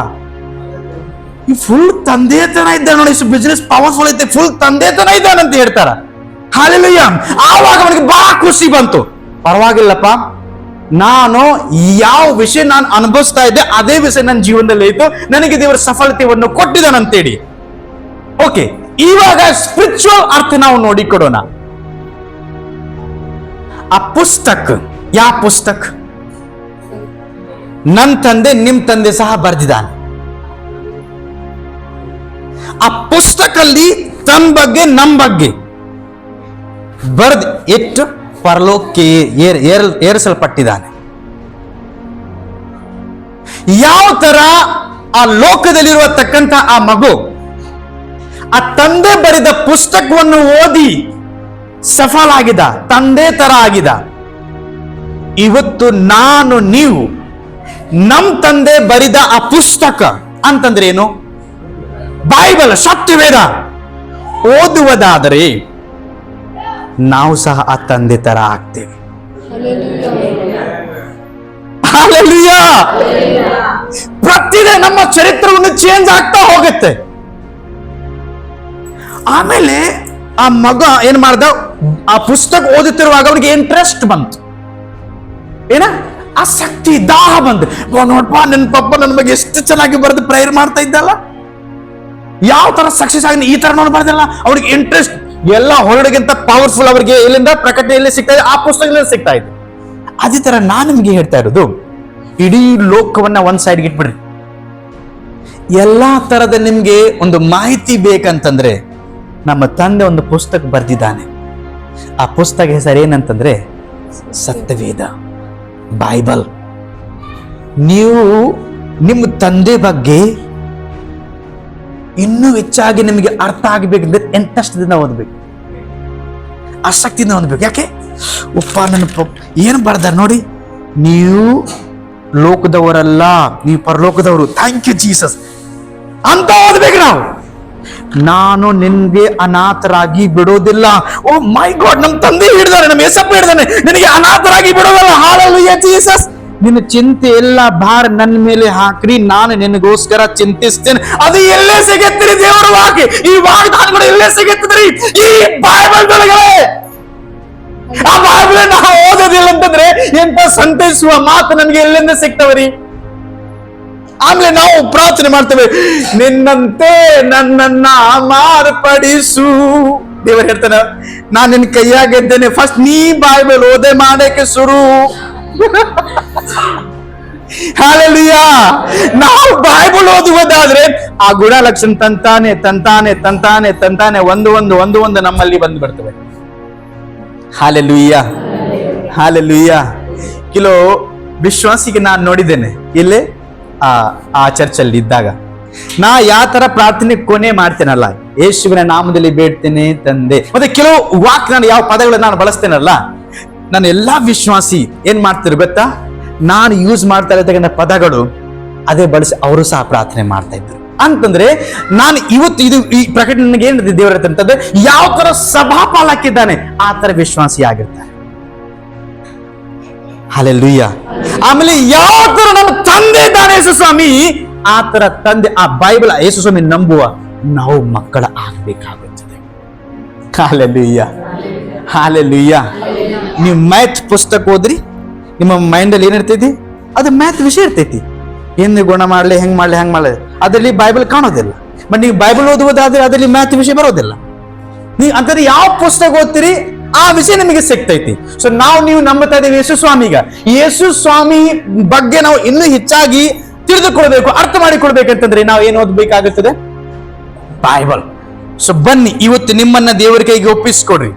ಈ ಫುಲ್ ತಂದೆ ತನ ಇದ್ದ ನೋಡಿ, ಬಿಸ್ನೆಸ್ ಪವರ್ಫುಲ್ ಐತೆ, ಫುಲ್ ತಂದೆ ತನ ಇದ್ದಾನಂತ ಹೇಳ್ತಾರ. ಹಾಲೆಲೂಯ. ಆವಾಗ ಅವನಿಗೆ ಬಹಳ ಖುಷಿ ಬಂತು. ಪರವಾಗಿಲ್ಲಪ್ಪ, ನಾನು ಯಾವ ವಿಷಯ ನಾನು ಅನುಭವಿಸ್ತಾ ಇದ್ದೆ ಅದೇ ವಿಷಯ ನನ್ನ ಜೀವನದಲ್ಲಿ ಇತ್ತು, ನನಗೆ ದೇವರ ಸಫಲತೆಯನ್ನು ಕೊಟ್ಟಿದ್ದಾನಂತೇಳಿ. ಓಕೆ, ಇವಾಗ ಸ್ಪಿರಿಚುವಲ್ ಅರ್ಥ ನಾವು ನೋಡಿಕೊಡೋಣ. ಆ ಪುಸ್ತಕ, ಯಾವ ಪುಸ್ತಕ? ನನ್ನ ತಂದೆ, ನಿಮ್ ತಂದೆ ಸಹ ಬರ್ದಿದ್ದಾನೆ. ಆ ಪುಸ್ತಕಲ್ಲಿ ತನ್ನ ಬಗ್ಗೆ, ನಮ್ಮ ಬಗ್ಗೆ ಬರ್ದ್ ಇಟ್ಟು ಪರಲೋಕಕ್ಕೆ ಏರಿಸಲ್ಪಟ್ಟಿದ್ದಾನೆ. ಯಾವ ತರ ಆ ಲೋಕದಲ್ಲಿರುವತಕ್ಕಂಥ ಆ ಮಗು ಆ ತಂದೆ ಬರೆದ ಪುಸ್ತಕವನ್ನು ಓದಿ ಸಫಲ ಆಗಿದ, ತಂದೆ ತರ ಆಗಿದ. ಇವತ್ತು ನಾನು ನೀವು ನಮ್ ತಂದೆ ಬರೆದ ಆ ಪುಸ್ತಕ ಅಂತಂದ್ರೆ ಏನು? ಬೈಬಲ್, ಸತ್ಯವೇದ ಓದುವುದಾದರೆ ನಾವು ಸಹ ಆ ತಂದೆ ತರ ಆಗ್ತೇವೆ. ಹಲ್ಲೆಲೂಯಾ. ಪ್ರತಿದಿನ ನಮ್ಮ ಚರಿತ್ರವನ್ನು ಚೇಂಜ್ ಆಗ್ತಾ ಹೋಗುತ್ತೆ. ಆಮೇಲೆ ಆ ಮಗ ಏನ್ ಮಾಡ್ದ, ಆ ಪುಸ್ತಕ ಓದುತ್ತಿರುವಾಗ ಅವನಿಗೆ ಇಂಟ್ರೆಸ್ಟ್ ಬಂತು. ಏನ? ಆಸಕ್ತಿ, ದಾಹ ಬಂತು. ನೋಡ್ಪಾ, ನನ್ನ ಪಪ್ಪ ನನ್ನ ಬಗ್ಗೆ ಎಷ್ಟು ಚೆನ್ನಾಗಿ ಬರೆದು ಪ್ರೇಯರ್ ಮಾಡ್ತಾ ಇದ್ದಲ್ಲ, ಯಾವ ತರ ಸಕ್ಸಸ್ ಆಗಿ ಈ ತರ ನೋಡ್ಬಾರ್ದಲ್ಲ. ಅವ್ರಿಗೆ ಇಂಟ್ರೆಸ್ಟ್ ಎಲ್ಲ ಹೊರಡಿಗಿಂತ ಪವರ್ಫುಲ್ ಅವರಿಗೆ ಎಲ್ಲಿಂದ ಪ್ರಕಟಣೆಯಲ್ಲಿ ಸಿಗ್ತಾ ಇದೆ, ಆ ಪುಸ್ತಕದಲ್ಲಿ ಸಿಗ್ತಾ ಇದೆ. ಅದೇ ತರ ನಾನು ನಿಮಗೆ ಹೇಳ್ತಾ ಇರೋದು, ಇಡೀ ಲೋಕವನ್ನ ಒಂದ್ ಸೈಡ್ಗೆ ಇಟ್ಬಿಡ್ರಿ. ಎಲ್ಲಾ ತರದ ನಿಮ್ಗೆ ಒಂದು ಮಾಹಿತಿ ಬೇಕಂತಂದ್ರೆ ನಮ್ಮ ತಂದೆ ಒಂದು ಪುಸ್ತಕ ಬರ್ದಿದ್ದಾನೆ. ಆ ಪುಸ್ತಕ ಹೆಸರು ಏನಂತಂದ್ರೆ ಸತ್ಯವೇದ, ಬೈಬಲ್. ನೀವು ನಿಮ್ಮ ತಂದೆ ಬಗ್ಗೆ ಇನ್ನೂ ಹೆಚ್ಚಾಗಿ ನಿಮಗೆ ಅರ್ಥ ಆಗಬೇಕಂದ್ರೆ ಎಂಟಷ್ಟದಿಂದ ಓದ್ಬೇಕು, ಆಸಕ್ತಿಯಿಂದ ಓದ್ಬೇಕು. ಯಾಕೆ? ಉಪ್ಪ ನನ್ನ ಏನು ಬರ್ದಾರ ನೋಡಿ, ನೀವು ಲೋಕದವರಲ್ಲ, ನೀವು ಪರಲೋಕದವರು. ಥ್ಯಾಂಕ್ ಯು ಜೀಸಸ್ ಅಂತ ಓದ್ಬೇಕು ನಾವು. ನಾನು ನಿನ್ಗೆ ಅನಾಥರಾಗಿ ಬಿಡೋದಿಲ್ಲ. ಓ ಮೈ ಗಾಡ್, ನಮ್ಮ ತಂದೆ ಹಿಡಿದಾರೆ, ನಮ್ಮ ಯೇಸಪ್ಪ ಹಿಡಿದಾನೆ, ನಿನಗೆ ಅನಾಥರಾಗಿ ಬಿಡೋದಲ್ಲ. Hallelujah Jesus. ನಿನ್ನ ಚಿಂತೆ ಎಲ್ಲ ಭಾರ ನನ್ನ ಮೇಲೆ ಹಾಕ್ರಿ, ನಾನು ನಿನಗೋಸ್ಕರ ಚಿಂತಿಸ್ತೇನೆ. ಅದು ಎಲ್ಲೇ ಸಿಗತ್ತೀರಿ? ದೇವರ ವಾಕ್ಯ, ಈ ವಾಗ್ದಾನಗಳು ಎಲ್ಲೇ ಸಿಗತ್ತಿದ್ರಿ? ಈ ಬೈಬಲ್ ಒಳಗಡೆ. ಆ ಬೈಬಲ್ ನಾವು ಓದೋದಿಲ್ಲ ಅಂತಂದ್ರೆ ಎಂತ ಸಂತೈಸುವ ಮಾತು ನನ್ಗೆ ಎಲ್ಲಿಂದ ಸಿಗ್ತವ್ರಿ? ಆಮೇಲೆ ನಾವು ಪ್ರಾರ್ಥನೆ ಮಾಡ್ತೇವೆ, ನಿನ್ನಂತೆ ನನ್ನನ್ನ ಮಾರ್ಪಡಿಸು. ದೇವರು ಹೇಳ್ತಾನೆ, ನಾನು ನಿನ್ನ ಕೈಯಾಗಿದ್ದೇನೆ, ಫಸ್ಟ್ ನೀ ಬೈಬಲ್ ಓದೆ ಮಾಡಕ್ಕೆ ಶುರು. ಹಾಲೆಲೂಯಾ. ನಾವು ಬೈಬಲ್ ಓದುವುದಾದ್ರೆ ಆ ಗುಣಲಕ್ಷಣ ತಂತಾನೆ ಒಂದು ನಮ್ಮಲ್ಲಿ ಬಂದು ಬರ್ತವೆ. Hallelujah, hallelujah. ಕೆಲವು ವಿಶ್ವಾಸಿಗೆ ನಾನು ನೋಡಿದ್ದೇನೆ, ಇಲ್ಲೇ ಆ ಚರ್ಚಲ್ಲಿ ಇದ್ದಾಗ, ನಾ ಯಾವ ತರ ಪ್ರಾರ್ಥನೆ ಕೊನೆ ಮಾಡ್ತೇನಲ್ಲ, ಯೇಸುವಿನ ನಾಮದಲ್ಲಿ ಬೇಡ್ತೇನೆ ತಂದೆ, ಮತ್ತೆ ಕೆಲವು ವಾಕ್ ನಾನು ಯಾವ ಪದಗಳನ್ನು ನಾನು ಬಳಸ್ತೇನಲ್ಲ, ನಾನು ಎಲ್ಲಾ ವಿಶ್ವಾಸಿ ಏನ್ ಮಾಡ್ತಿರು ಗೊತ್ತಾ, ನಾನು ಯೂಸ್ ಮಾಡ್ತಾ ಇರತಕ್ಕಂಥ ಪದಗಳು ಅದೇ ಬಳಸಿ ಅವರು ಸಹ ಪ್ರಾರ್ಥನೆ ಮಾಡ್ತಾ ಇದ್ರು. ಅಂತಂದ್ರೆ ನಾನು ಇವತ್ತು ಇದು ಈ ಪ್ರಕಟಣೆಗೆ ಏನ್ ದೇವರ ಅಂತಂದ್ರೆ ಯಾವ ತರ ಸಭಾಪಾಲಕ್ಕಿದ್ದಾನೆ ಆ ತರ ವಿಶ್ವಾಸಿ ಆಗಿರ್ತಾರೆ. ಹಲ್ಲೆಲೂಯಾ. ಆಮೇಲೆ ಯಾವ ತರ ನಮ್ಮ ತಂದೆ ಇದ್ದಾನೆ ಯೇಸು ಸ್ವಾಮಿ, ಆ ತರ ತಂದೆ ಆ ಬೈಬಲ್ ಯೇಸು ಸ್ವಾಮಿ ನಂಬುವ ನಾವು ಮಕ್ಕಳ ಆಗ್ಬೇಕಾಗುತ್ತದೆ. Hallelujah, hallelujah. ನೀವು ಮ್ಯಾಥ್ ಪುಸ್ತಕ ಓದ್ರಿ, ನಿಮ್ಮ ಮೈಂಡಲ್ಲಿ ಏನಿರ್ತೈತಿ ಅದು ಮ್ಯಾಥ್ ವಿಷಯ ಇರ್ತೈತಿ. ಏನು ಗುಣ ಮಾಡ್ಲಿ, ಹೆಂಗ್ ಮಾಡ್ಲಿ, ಅದರಲ್ಲಿ ಬೈಬಲ್ ಕಾಣೋದಿಲ್ಲ. ಬಟ್ ನೀವು ಬೈಬಲ್ ಓದುವುದಾದ್ರೆ ಅದರಲ್ಲಿ ಮ್ಯಾಥ್ ವಿಷಯ ಬರೋದಿಲ್ಲ. ನೀವು ಅಂತಂದ್ರೆ ಯಾವ ಪುಸ್ತಕ ಓದ್ತೀರಿ ಆ ವಿಷಯ ನಿಮಗೆ ಸಿಗ್ತೈತಿ. ಸೊ ನೀವು ನಂಬುತ್ತಾ ಇದ್ದೀವಿ ಯೇಸು ಸ್ವಾಮಿಗ. ಯೇಸು ಸ್ವಾಮಿ ಬಗ್ಗೆ ನಾವು ಇನ್ನೂ ಹೆಚ್ಚಾಗಿ ತಿಳಿದುಕೊಳ್ಬೇಕು, ಅರ್ಥ ಮಾಡಿಕೊಳ್ಬೇಕಂತಂದ್ರೆ ನಾವು ಏನು ಓದ್ಬೇಕಾಗುತ್ತದೆ? ಬೈಬಲ್. ಸೊ ಬನ್ನಿ, ಇವತ್ತು ನಿಮ್ಮನ್ನ ದೇವರ ಕೈಗೆ ಒಪ್ಪಿಸ್ಕೊಡ್ರಿ,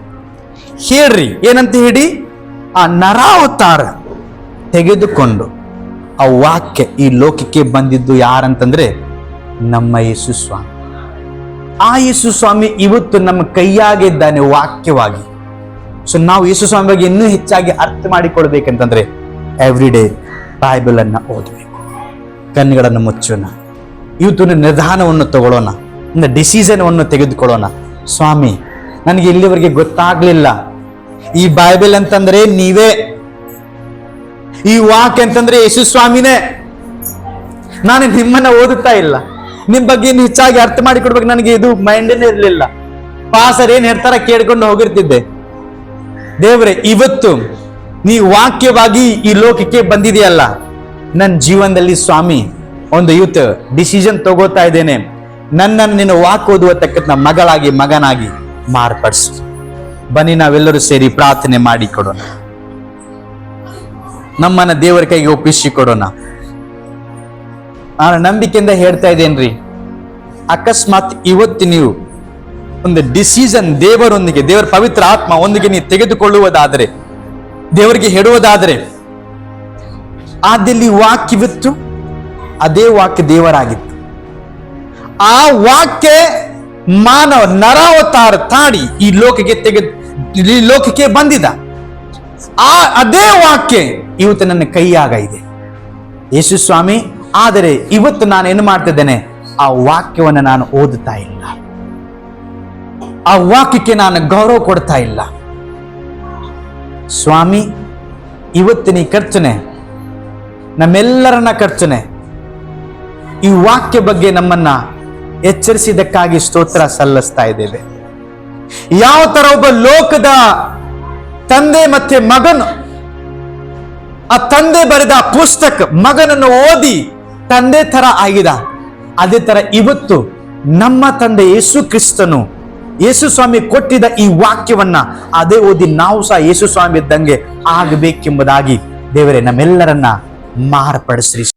ಹೇಳ್ರಿ, ಏನಂತ ಹೇಳಿ, ಆ ನರಾವತಾರ ತೆಗೆದುಕೊಂಡು ಆ ವಾಕ್ಯ ಈ ಲೋಕಕ್ಕೆ ಬಂದಿದ್ದು ಯಾರಂತಂದ್ರೆ ನಮ್ಮ ಯೇಸು ಸ್ವಾಮಿ. ಆ ಯೇಸು ಸ್ವಾಮಿ ಇವತ್ತು ನಮ್ಮ ಕೈಯಾಗಿದ್ದಾನೆ ವಾಕ್ಯವಾಗಿ. ಸೊ ನಾವು ಯೇಸು ಸ್ವಾಮಿ ಬಗ್ಗೆ ಇನ್ನೂ ಹೆಚ್ಚಾಗಿ ಅರ್ಥ ಮಾಡಿಕೊಳ್ಬೇಕಂತಂದ್ರೆ ಎವ್ರಿ ಡೇ ಬೈಬಲ್ ಅನ್ನ ಓದಬೇಕು. ಕಣ್ಣುಗಳನ್ನು ಮುಚ್ಚೋಣ. ಇವತ್ತು ನಿರ್ಧಾರವನ್ನು ತಗೊಳ್ಳೋಣ, ಒಂದು ಡಿಸಿಷನ್ ತೆಗೆದುಕೊಳ್ಳೋಣ. ಸ್ವಾಮಿ, ನನಗೆ ಇಲ್ಲಿವರೆಗೆ ಗೊತ್ತಾಗ್ಲಿಲ್ಲ ಈ ಬೈಬಲ್ ಅಂತಂದ್ರೆ ನೀವೇ, ಈ ವಾಕ್ಯ ಅಂತಂದ್ರೆ ಯೇಸು ಸ್ವಾಮಿನೇ. ನಾನು ನಿಮ್ಮನ್ನ ಓದುತ್ತಾ ಇಲ್ಲ, ನಿಮ್ ಬಗ್ಗೆ ಇನ್ನು ಹೆಚ್ಚಾಗಿ ಅರ್ಥ ಮಾಡಿಕೊಡ್ಬೇಕು ನನಗೆ ಇದು ಮೈಂಡೇ ಇರಲಿಲ್ಲ. ಪಾಸರ್ ಏನ್ ಹೇಳ್ತಾರ ಕೇಳ್ಕೊಂಡು ಹೋಗಿರ್ತಿದ್ದೆ. ದೇವ್ರೆ, ಇವತ್ತು ನೀ ವಾಕ್ಯವಾಗಿ ಈ ಲೋಕಕ್ಕೆ ಬಂದಿದೆಯಲ್ಲ, ನನ್ನ ಜೀವನದಲ್ಲಿ ಸ್ವಾಮಿ ಒಂದು ಇವತ್ತು ಡಿಸಿಷನ್ ತಗೋತಾ ಇದ್ದೇನೆ. ನನ್ನನ್ನು ನಿನ್ನ ವಾಕ್ ಓದುವತಕ್ಕ ಮಗಳಾಗಿ ಮಗನಾಗಿ ಮಾರ್ಪಡಿಸು. ಬನ್ನಿ ನಾವೆಲ್ಲರೂ ಸೇರಿ ಪ್ರಾರ್ಥನೆ ಮಾಡಿಕೊಡೋಣ. ನಮ್ಮನ್ನ ದೇವರ ಕೈಗೆ ಒಪ್ಪಿಸಿಕೊಡೋಣ. ನಾನು ನಂಬಿಕೆಯಿಂದ ಹೇಳ್ತಾ ಇದ್ದೇನ್ರಿ, ಅಕಸ್ಮಾತ್ ಇವತ್ತು ನೀವು ಒಂದು ಡಿಸಿಷನ್ ದೇವರೊಂದಿಗೆ, ದೇವರ ಪವಿತ್ರ ಆತ್ಮ ಒಂದಿಗೆ ನೀವು ತೆಗೆದುಕೊಳ್ಳುವುದಾದರೆ, ದೇವರಿಗೆ ಹೇಳುವುದಾದರೆ, ಆದಲ್ಲಿ ವಾಕ್ಯವಿತ್ತು, ಅದೇ ವಾಕ್ಯ ದೇವರಾಗಿತ್ತು. ಆ ವಾಕ್ಯ ಮಾನವ ನರಾವತಾರ ತಾಡಿ ಈ ಲೋಕಕ್ಕೆ ಬಂದಿದ. ಅದೇ ವಾಕ್ಯ ಇವತ್ತು ನನ್ನ ಕೈಯಾಗ ಇದೆ ಯೇಸು ಸ್ವಾಮಿ. ಆದರೆ ಇವತ್ತು ನಾನು ಏನು ಮಾಡ್ತಿದ್ದೇನೆ, ಆ ವಾಕ್ಯವನ್ನು ನಾನು ಓದುತ್ತಾ ಇಲ್ಲ, ಆ ವಾಕ್ಯಕ್ಕೆ ನಾನು ಗೌರವ ಕೊಡ್ತಾ ಇಲ್ಲ. ಸ್ವಾಮಿ, ಇವತ್ತು ನೀ ಕರ್ತನೆ, ನಮ್ಮೆಲ್ಲರನ್ನ ಕರ್ತನೆ, ಈ ವಾಕ್ಯ ಬಗ್ಗೆ ನಮ್ಮನ್ನ ಎಚ್ಚರಿಸಿದ್ದಕ್ಕಾಗಿ ಸ್ತೋತ್ರ ಸಲ್ಲಿಸ್ತಾ ಇದ್ದೇವೆ. ಯಾವ ತರ ಒಬ್ಬ ಲೋಕದ ತಂದೆ ಮತ್ತೆ ಮಗನು, ಆ ತಂದೆ ಬರೆದ ಪುಸ್ತಕ ಮಗನನ್ನು ಓದಿ ತಂದೆ ತರ ಆಗಿದ, ಅದೇ ತರ ಇವತ್ತು ನಮ್ಮ ತಂದೆ ಯೇಸು ಕ್ರಿಸ್ತನು, ಯೇಸು ಸ್ವಾಮಿ ಕೊಟ್ಟಿದ್ದ ಈ ವಾಕ್ಯವನ್ನ ಅದೇ ಓದಿ ನಾವು ಸಹ ಯೇಸು ಸ್ವಾಮಿ ಇದ್ದಂಗೆ ಆಗಬೇಕೆಂಬುದಾಗಿ ದೇವರೇ ನಮ್ಮೆಲ್ಲರನ್ನ ಮಾರ್ಪಡಿಸ್ರಿ.